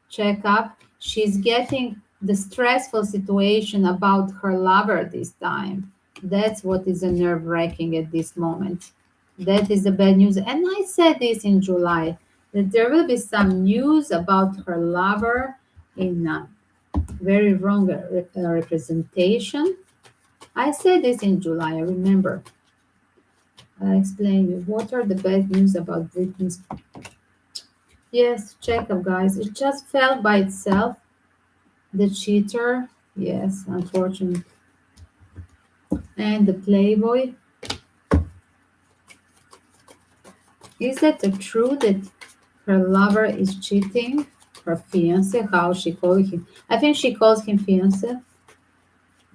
S1: checkup. She's getting the stressful situation about her lover this time. That's what is a nerve wracking at this moment. That is the bad news. And I said this in July that there will be some news about her lover in very wrong representation. I said this in July, I remember. I explained you what are the bad news about Britney. Yes, check up, guys. It just fell by itself. The cheater, yes, unfortunately. And the playboy. Is it true that her lover is cheating? Her fiance, how she calls him? I think she calls him fiance.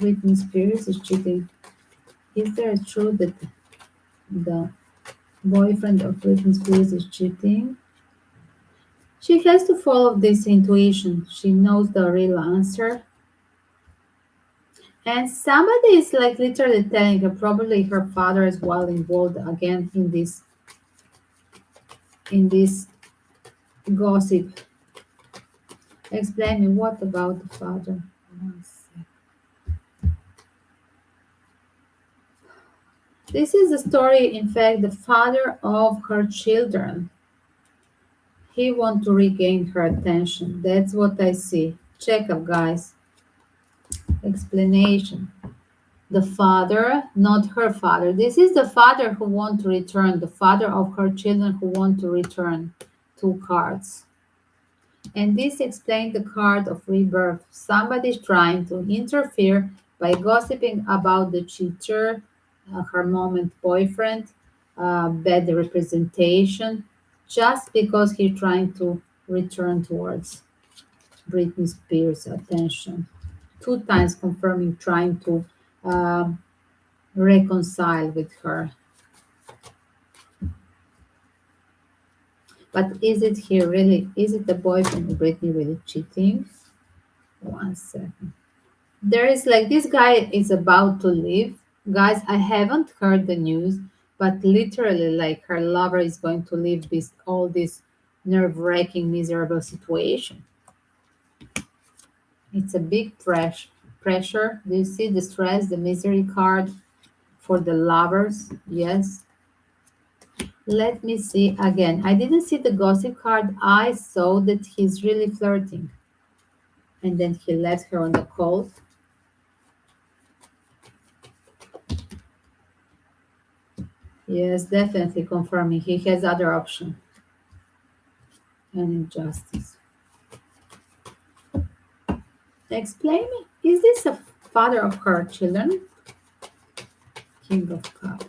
S1: Britney Spears is cheating. Is there a truth that the boyfriend of Britney Spears is cheating? She has to follow this intuition. She knows the real answer. And somebody is like literally telling her, probably her father is well involved again in this gossip. Explain me what about the father? 1 second. This is the story, in fact, the father of her children. He wants to regain her attention. That's what I see. Check up, guys. Explanation. The father, not her father. This is the father who wants to return, the father of her children who want to return. 2 cards. And this explains the card of rebirth. Somebody is trying to interfere by gossiping about the cheater, her moment boyfriend, bad representation, just because he's trying to return towards Britney Spears' attention. 2 times confirming trying to reconcile with her. But is it here really? Is it the boyfriend of Britney really cheating? 1 second. There is like this guy is about to leave. Guys, I haven't heard the news, but literally like her lover is going to leave this nerve-wracking, miserable situation. It's a big pressure. Do you see the stress, the misery card for the lovers? Yes. Let me see again. I didn't see the gossip card. I saw that he's really flirting. And then he left her on the cold. Yes, definitely confirming. He has other option. And injustice. Explain me. Is this a father of her children? King of Cups.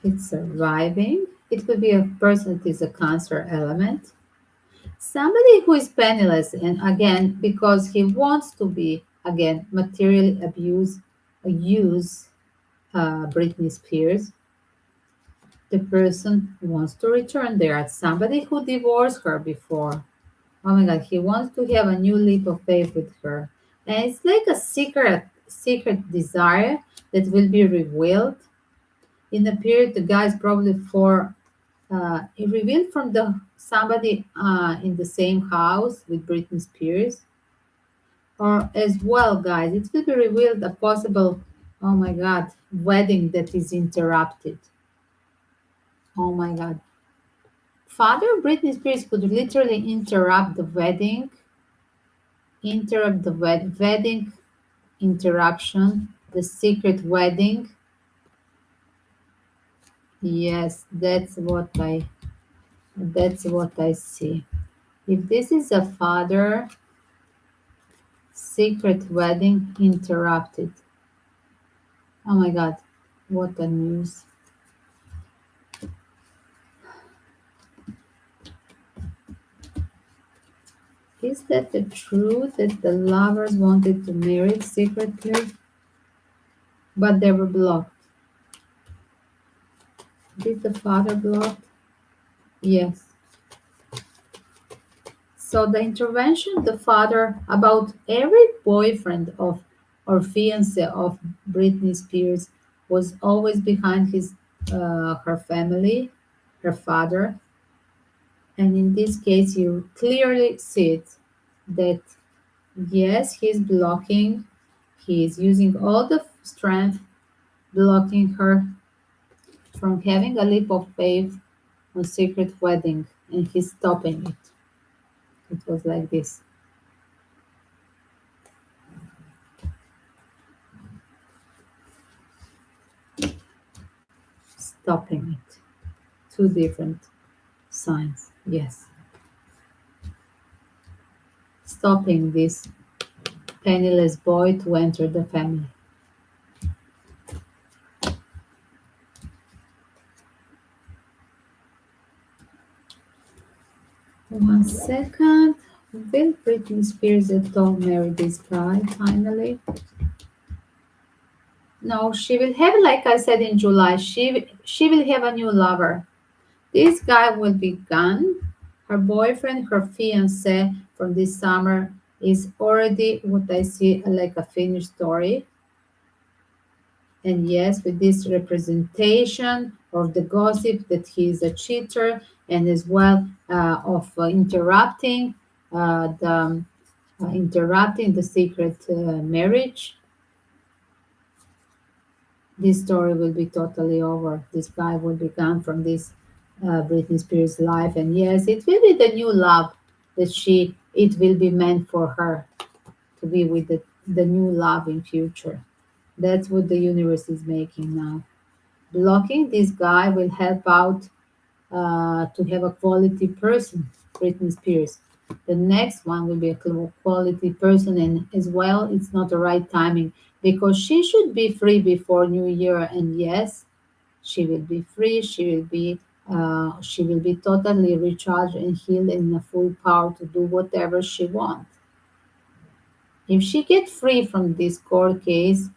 S1: It's surviving. It could be a person that is a Cancer element. Somebody who is penniless, and again, because he wants to be, again, materially abuse or use Britney Spears, the person wants to return there. Somebody who divorced her before. Oh my God, he wants to have a new leap of faith with her. And it's like a secret desire that will be revealed in a period. The guy is probably for it revealed from the somebody in the same house with Britney Spears, or as well, guys, it will be revealed a possible, oh my God, wedding that is interrupted. Oh my God, Father Britney Spears could literally interrupt the wedding, interrupt the wedding interruption, the secret wedding. Yes, that's what I see. If this is a father, secret wedding interrupted. Oh my God, what a news. Is that the truth that the lovers wanted to marry secretly, but they were blocked? Did the father block? Yes. So the intervention of the father about every boyfriend of or fiance of Britney Spears was always behind her family, her father, and in this case you clearly see it that yes, he's blocking, he is using all the strength blocking her from having a leap of faith on secret wedding, and he's stopping it. It was like this. Stopping it. Two different signs. Yes. Stopping this penniless boy to enter the family. One second. Will Britney Spears at all marry this guy finally? No, she will have, like I said in July, she will have a new lover. This guy will be gone. Her boyfriend, her fiance from this summer is already what I see like a finished story. And yes, with this representation of the gossip that he is a cheater, and as well of interrupting the secret marriage, this story will be totally over. This guy will be gone from this Britney Spears life, and yes, it will be the new love that it will be meant for her to be with the new love in future. That's what the universe is making now. Blocking this guy will help out to have a quality person, Britney Spears. The next one will be a quality person, and as well, it's not the right timing because she should be free before New Year. And yes, she will be free. She will be totally recharged and healed and in a full power to do whatever she wants. If she gets free from this court case,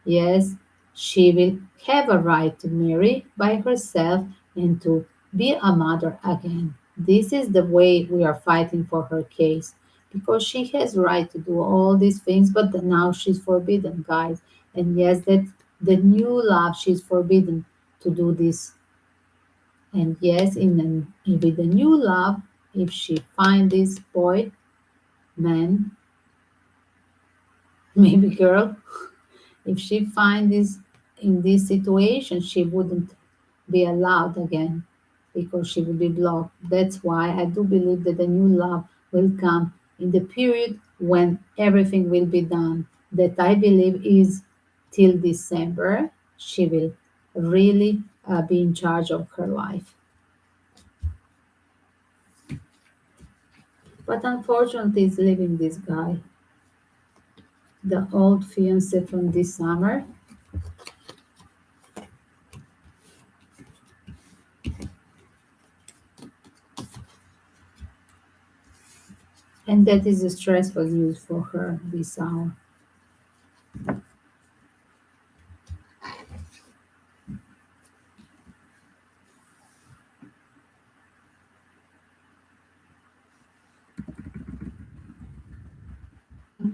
S1: yes, she will have a right to marry by herself and to be a mother again. This is the way we are fighting for her case because she has right to do all these things, but now she's forbidden, guys. And yes, that the new love she's forbidden to do this. And yes, with the new love, if she find this boy, man, maybe girl, if she find this in this situation, she wouldn't be allowed again because she will be blocked. That's why I do believe that the new love will come in the period when everything will be done. That I believe is till December. She will really be in charge of her life. But unfortunately, is leaving this guy, the old fiance from this summer. And that is a stressful news for her this hour.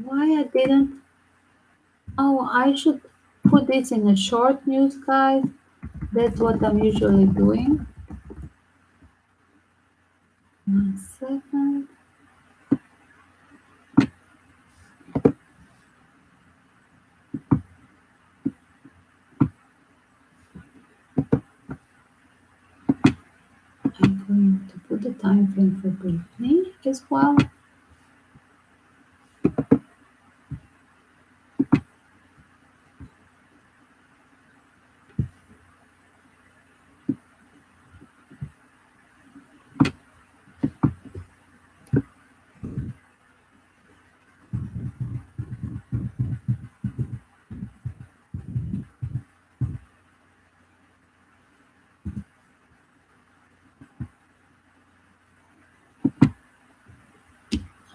S1: Why I didn't? Oh, I should put this in a short news, guys. That's what I'm usually doing. 1 second. I'm going to put the time frame for Britney as well.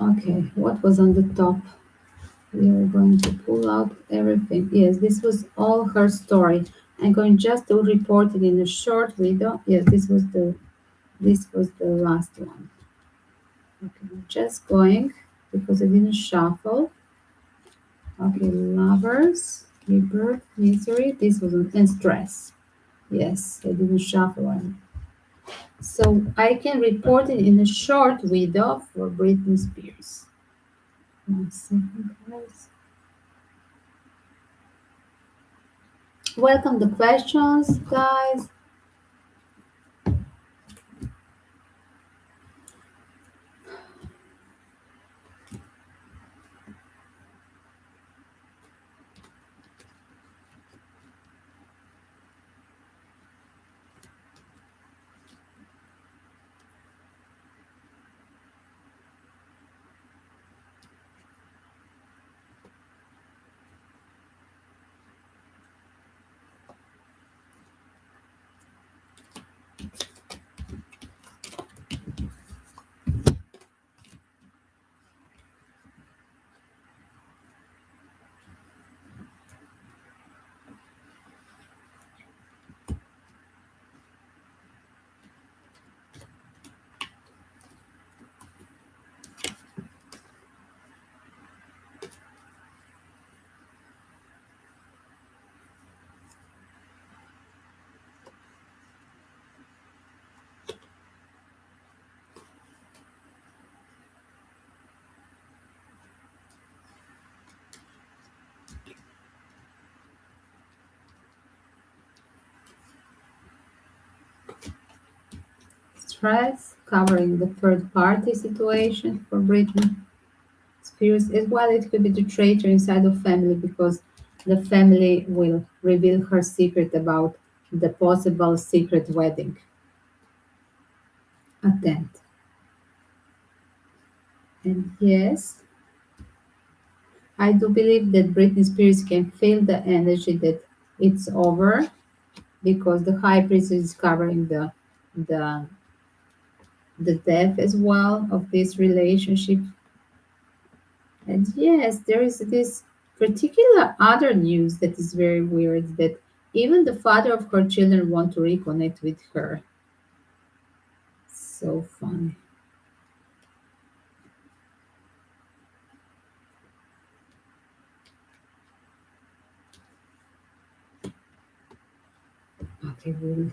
S1: Okay, what was on the top? We are going to pull out everything. Yes, this was all her story. I'm going just to report it in a short video. Yes, this was the last one. Okay, I'm just going because I didn't shuffle. Okay, lovers, rebirth, misery. This was and stress. Yes, I didn't shuffle one. So I can report it in a short video for Britney Spears. 1 second, guys. Welcome the questions, guys. Stress, covering the third party situation for Britney Spears as well. It could be the traitor inside of family because the family will reveal her secret about the possible secret wedding attempt. And yes, I do believe that Britney Spears can feel the energy that it's over because the high priest is covering the the death as well of this relationship. And yes, there is this particular other news that is very weird that even the father of her children want to reconnect with her. So funny. Okay, really.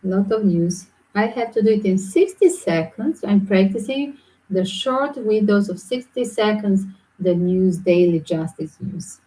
S1: Lot of news. I have to do it in 60 seconds. I'm practicing the short windows of 60 seconds, the news, daily justice news.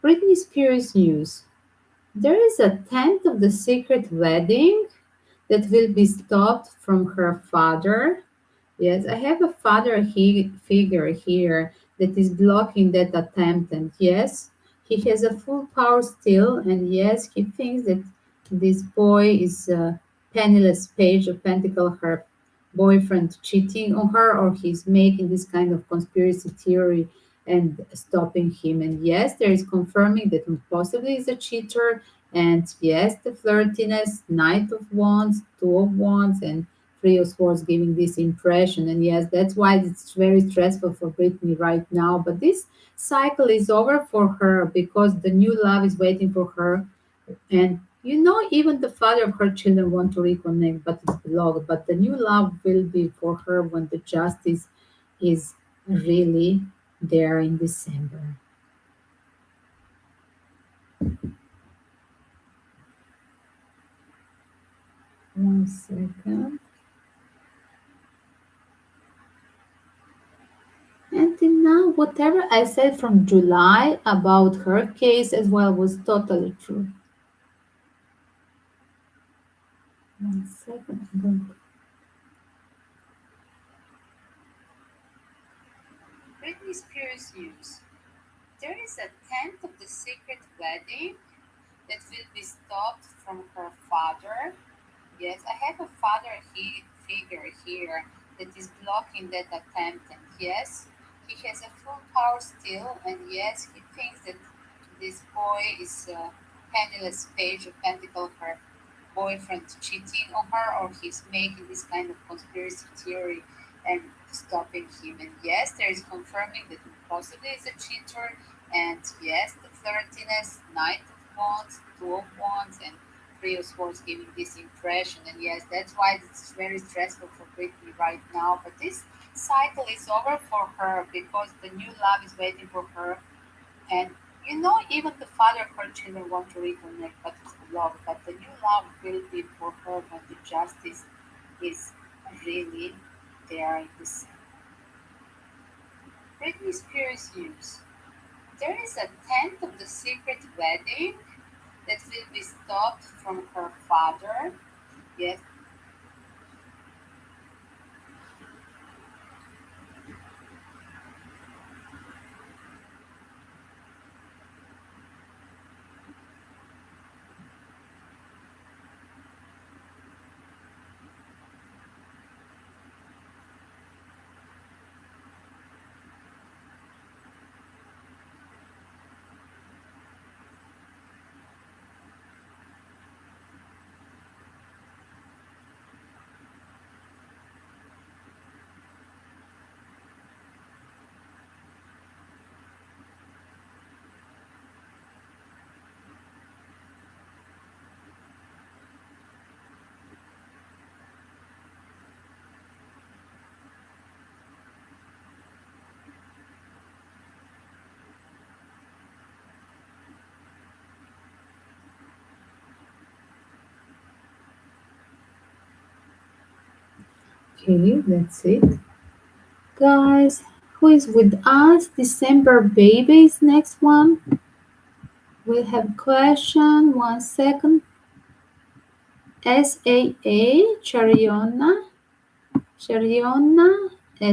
S1: Britney Spears news. There is a tenth of the secret wedding that will be stopped from her father. Yes, I have figure here that is blocking that attempt. And yes, He has a full power still, and yes, he thinks that this boy is a penniless page of pentacle, her boyfriend cheating on her, or he's making this kind of conspiracy theory and stopping him. And yes, there is confirming that he possibly is a cheater. And yes, the flirtiness, Knight of Wands, Two of Wands, and Three of Swords giving this impression. And yes, that's why it's very stressful for Britney right now. But this cycle is over for her because the new love is waiting for her. And even the father of her children want to reconnect, but it's blocked. But the new love will be for her when the justice is really there in December. One second. And then now, whatever I said from July about her case as well was totally true. One second. I'm going to Britney Spears news. There is a tenth of the secret wedding that will be stopped from her father. Yes, I have a father figure here that is blocking that attempt. And yes, he has a full power still. And yes, he thinks that this boy is a penniless page of pentacle, her boyfriend cheating on her, or he's making this kind of conspiracy theory and stopping him. And yes, there is confirming that he possibly is a cheater. And yes, the flirtiness, Knight of Wands, Two of Wands, and Three of Swords giving this impression. And yes, that's why it's very stressful for Britney right now. But this cycle is over for her because the new love is waiting for her. And even the father of her children want to reconnect, but it's love. But the new love will be for her when the justice is really there in this. Britney Spears news. There is a tenth of the secret wedding that will be stopped from her father. Yes. Okay, that's it. Guys, who is with us? December babies, next one. We have question. 1 second. SAA, Chariona,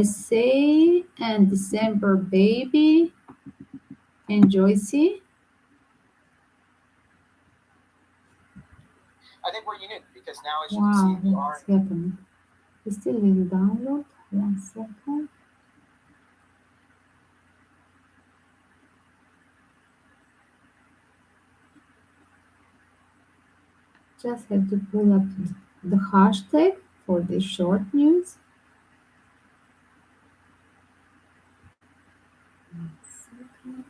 S1: SA, and December baby, and Joycey.
S2: I think we're unique because now, as you
S1: Wow,
S2: can see, we
S1: what's
S2: are.
S1: happening? It still didn't download. 1 second. Just have to pull up the hashtag for this short news. 1 second.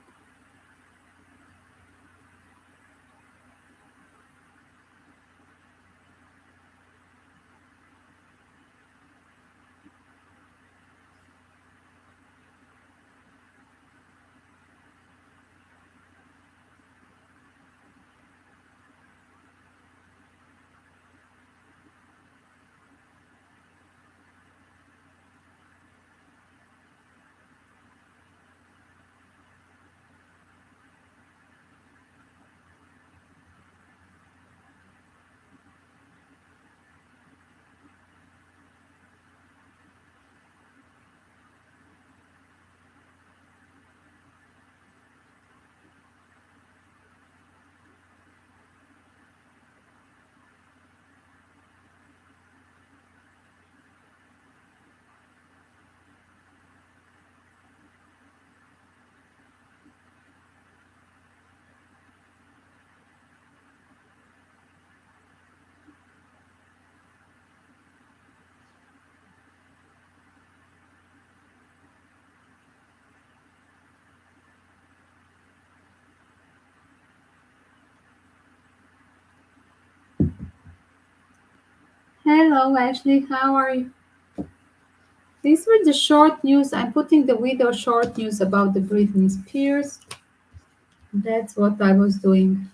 S1: Hello, Ashley. How are you? These were the short news. I'm putting the video short news about the Britney Spears. That's what I was doing.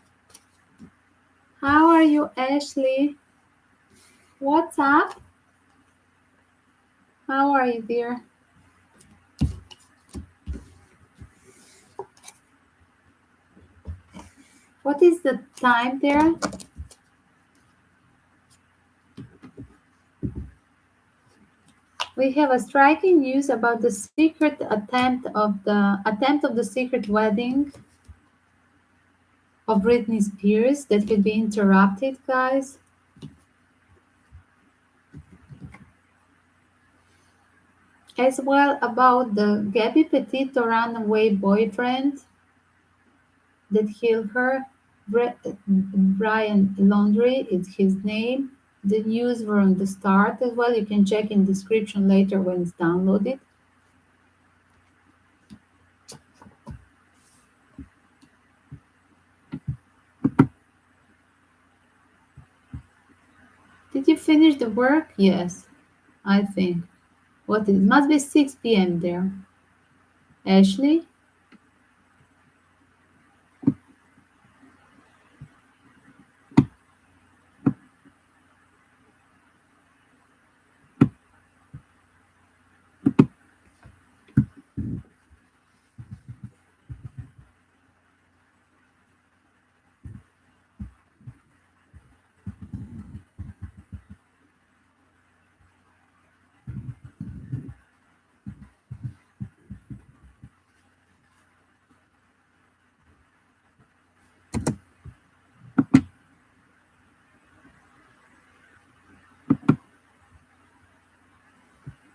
S1: How are you, Ashley? What's up? How are you, dear? What is the time there? We have a striking news about the secret attempt of the secret wedding of Britney Spears that will be interrupted, guys. As well about the Gabby Petito runaway boyfriend that killed her. Brian Laundrie is his name. The news were on the start as well. You can check in description later when it's downloaded. Did you finish the work? Yes, I think. What it must be 6 p.m. there. Ashley?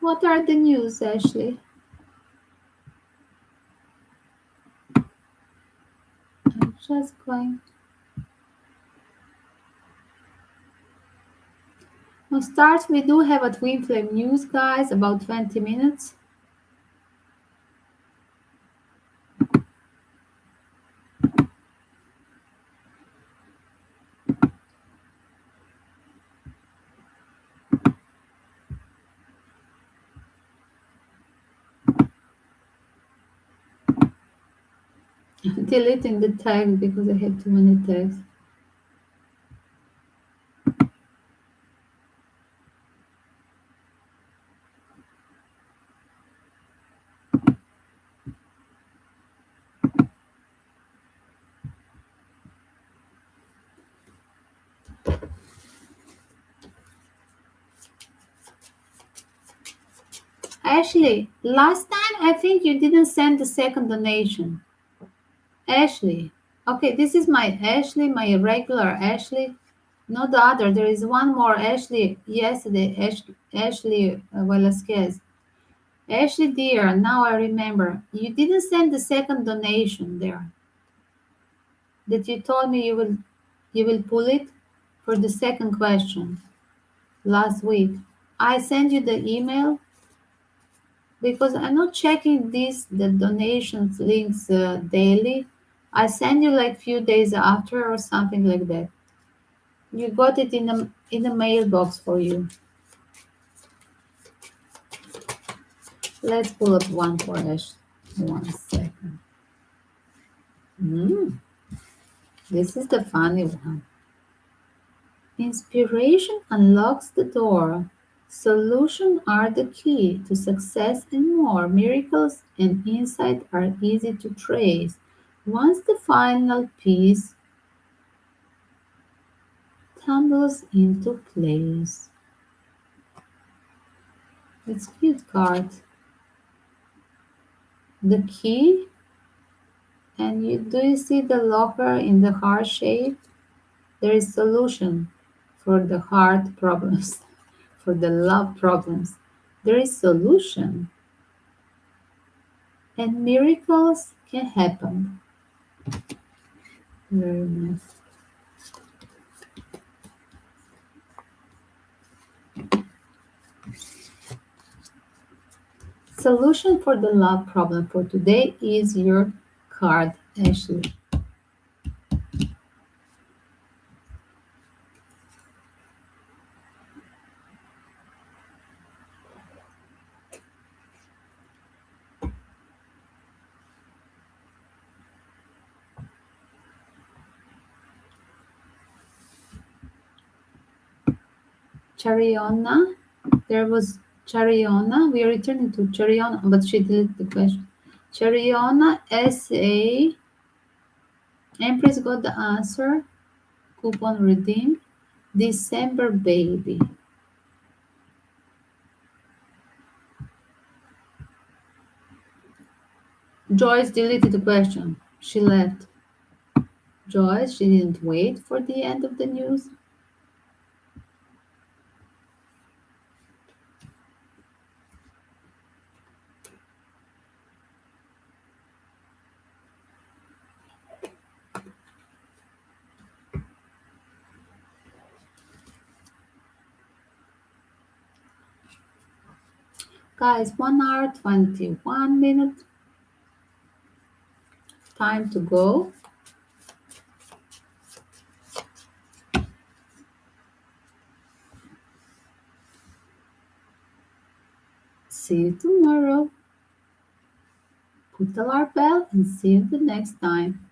S1: What are the news, Ashley? I'm just going. We'll start. We do have a twin flame news, guys, about 20 minutes. I'm deleting the tag because I have too many tags. Ashley, last time I think you didn't send the second donation. Ashley. Okay, this is my Ashley, my regular Ashley. Not the other. There is one more Ashley yesterday, Ashley Velasquez. Ashley, dear, now I remember. You didn't send the second donation there. That you told me you will pull it for the second question last week. I sent you the email because I'm not checking the donations links daily. I send you like few days after or something like that. You got it in a mailbox for you. Let's pull up one for Ash. 1 second. This is the funny one. Inspiration unlocks the door. Solutions are the key to success and more. Miracles and insight are easy to trace. Once the final piece tumbles into place. It's a cute card. The key, and do you see the locker in the heart shape? There is solution for the heart problems, for the love problems. There is solution, and miracles can happen. Very nice. Solution for the love problem for today is your card, Ashley. Chariona. There was Chariona. We are returning to Chariona, but she deleted the question. Chariona SA. Empress got the answer. Coupon redeemed. December baby. Joyce deleted the question. She left. Joyce, she didn't wait for the end of the news. Guys, 1 hour 21 minutes. Time to go. See you tomorrow. Put the alarm bell and see you the next time.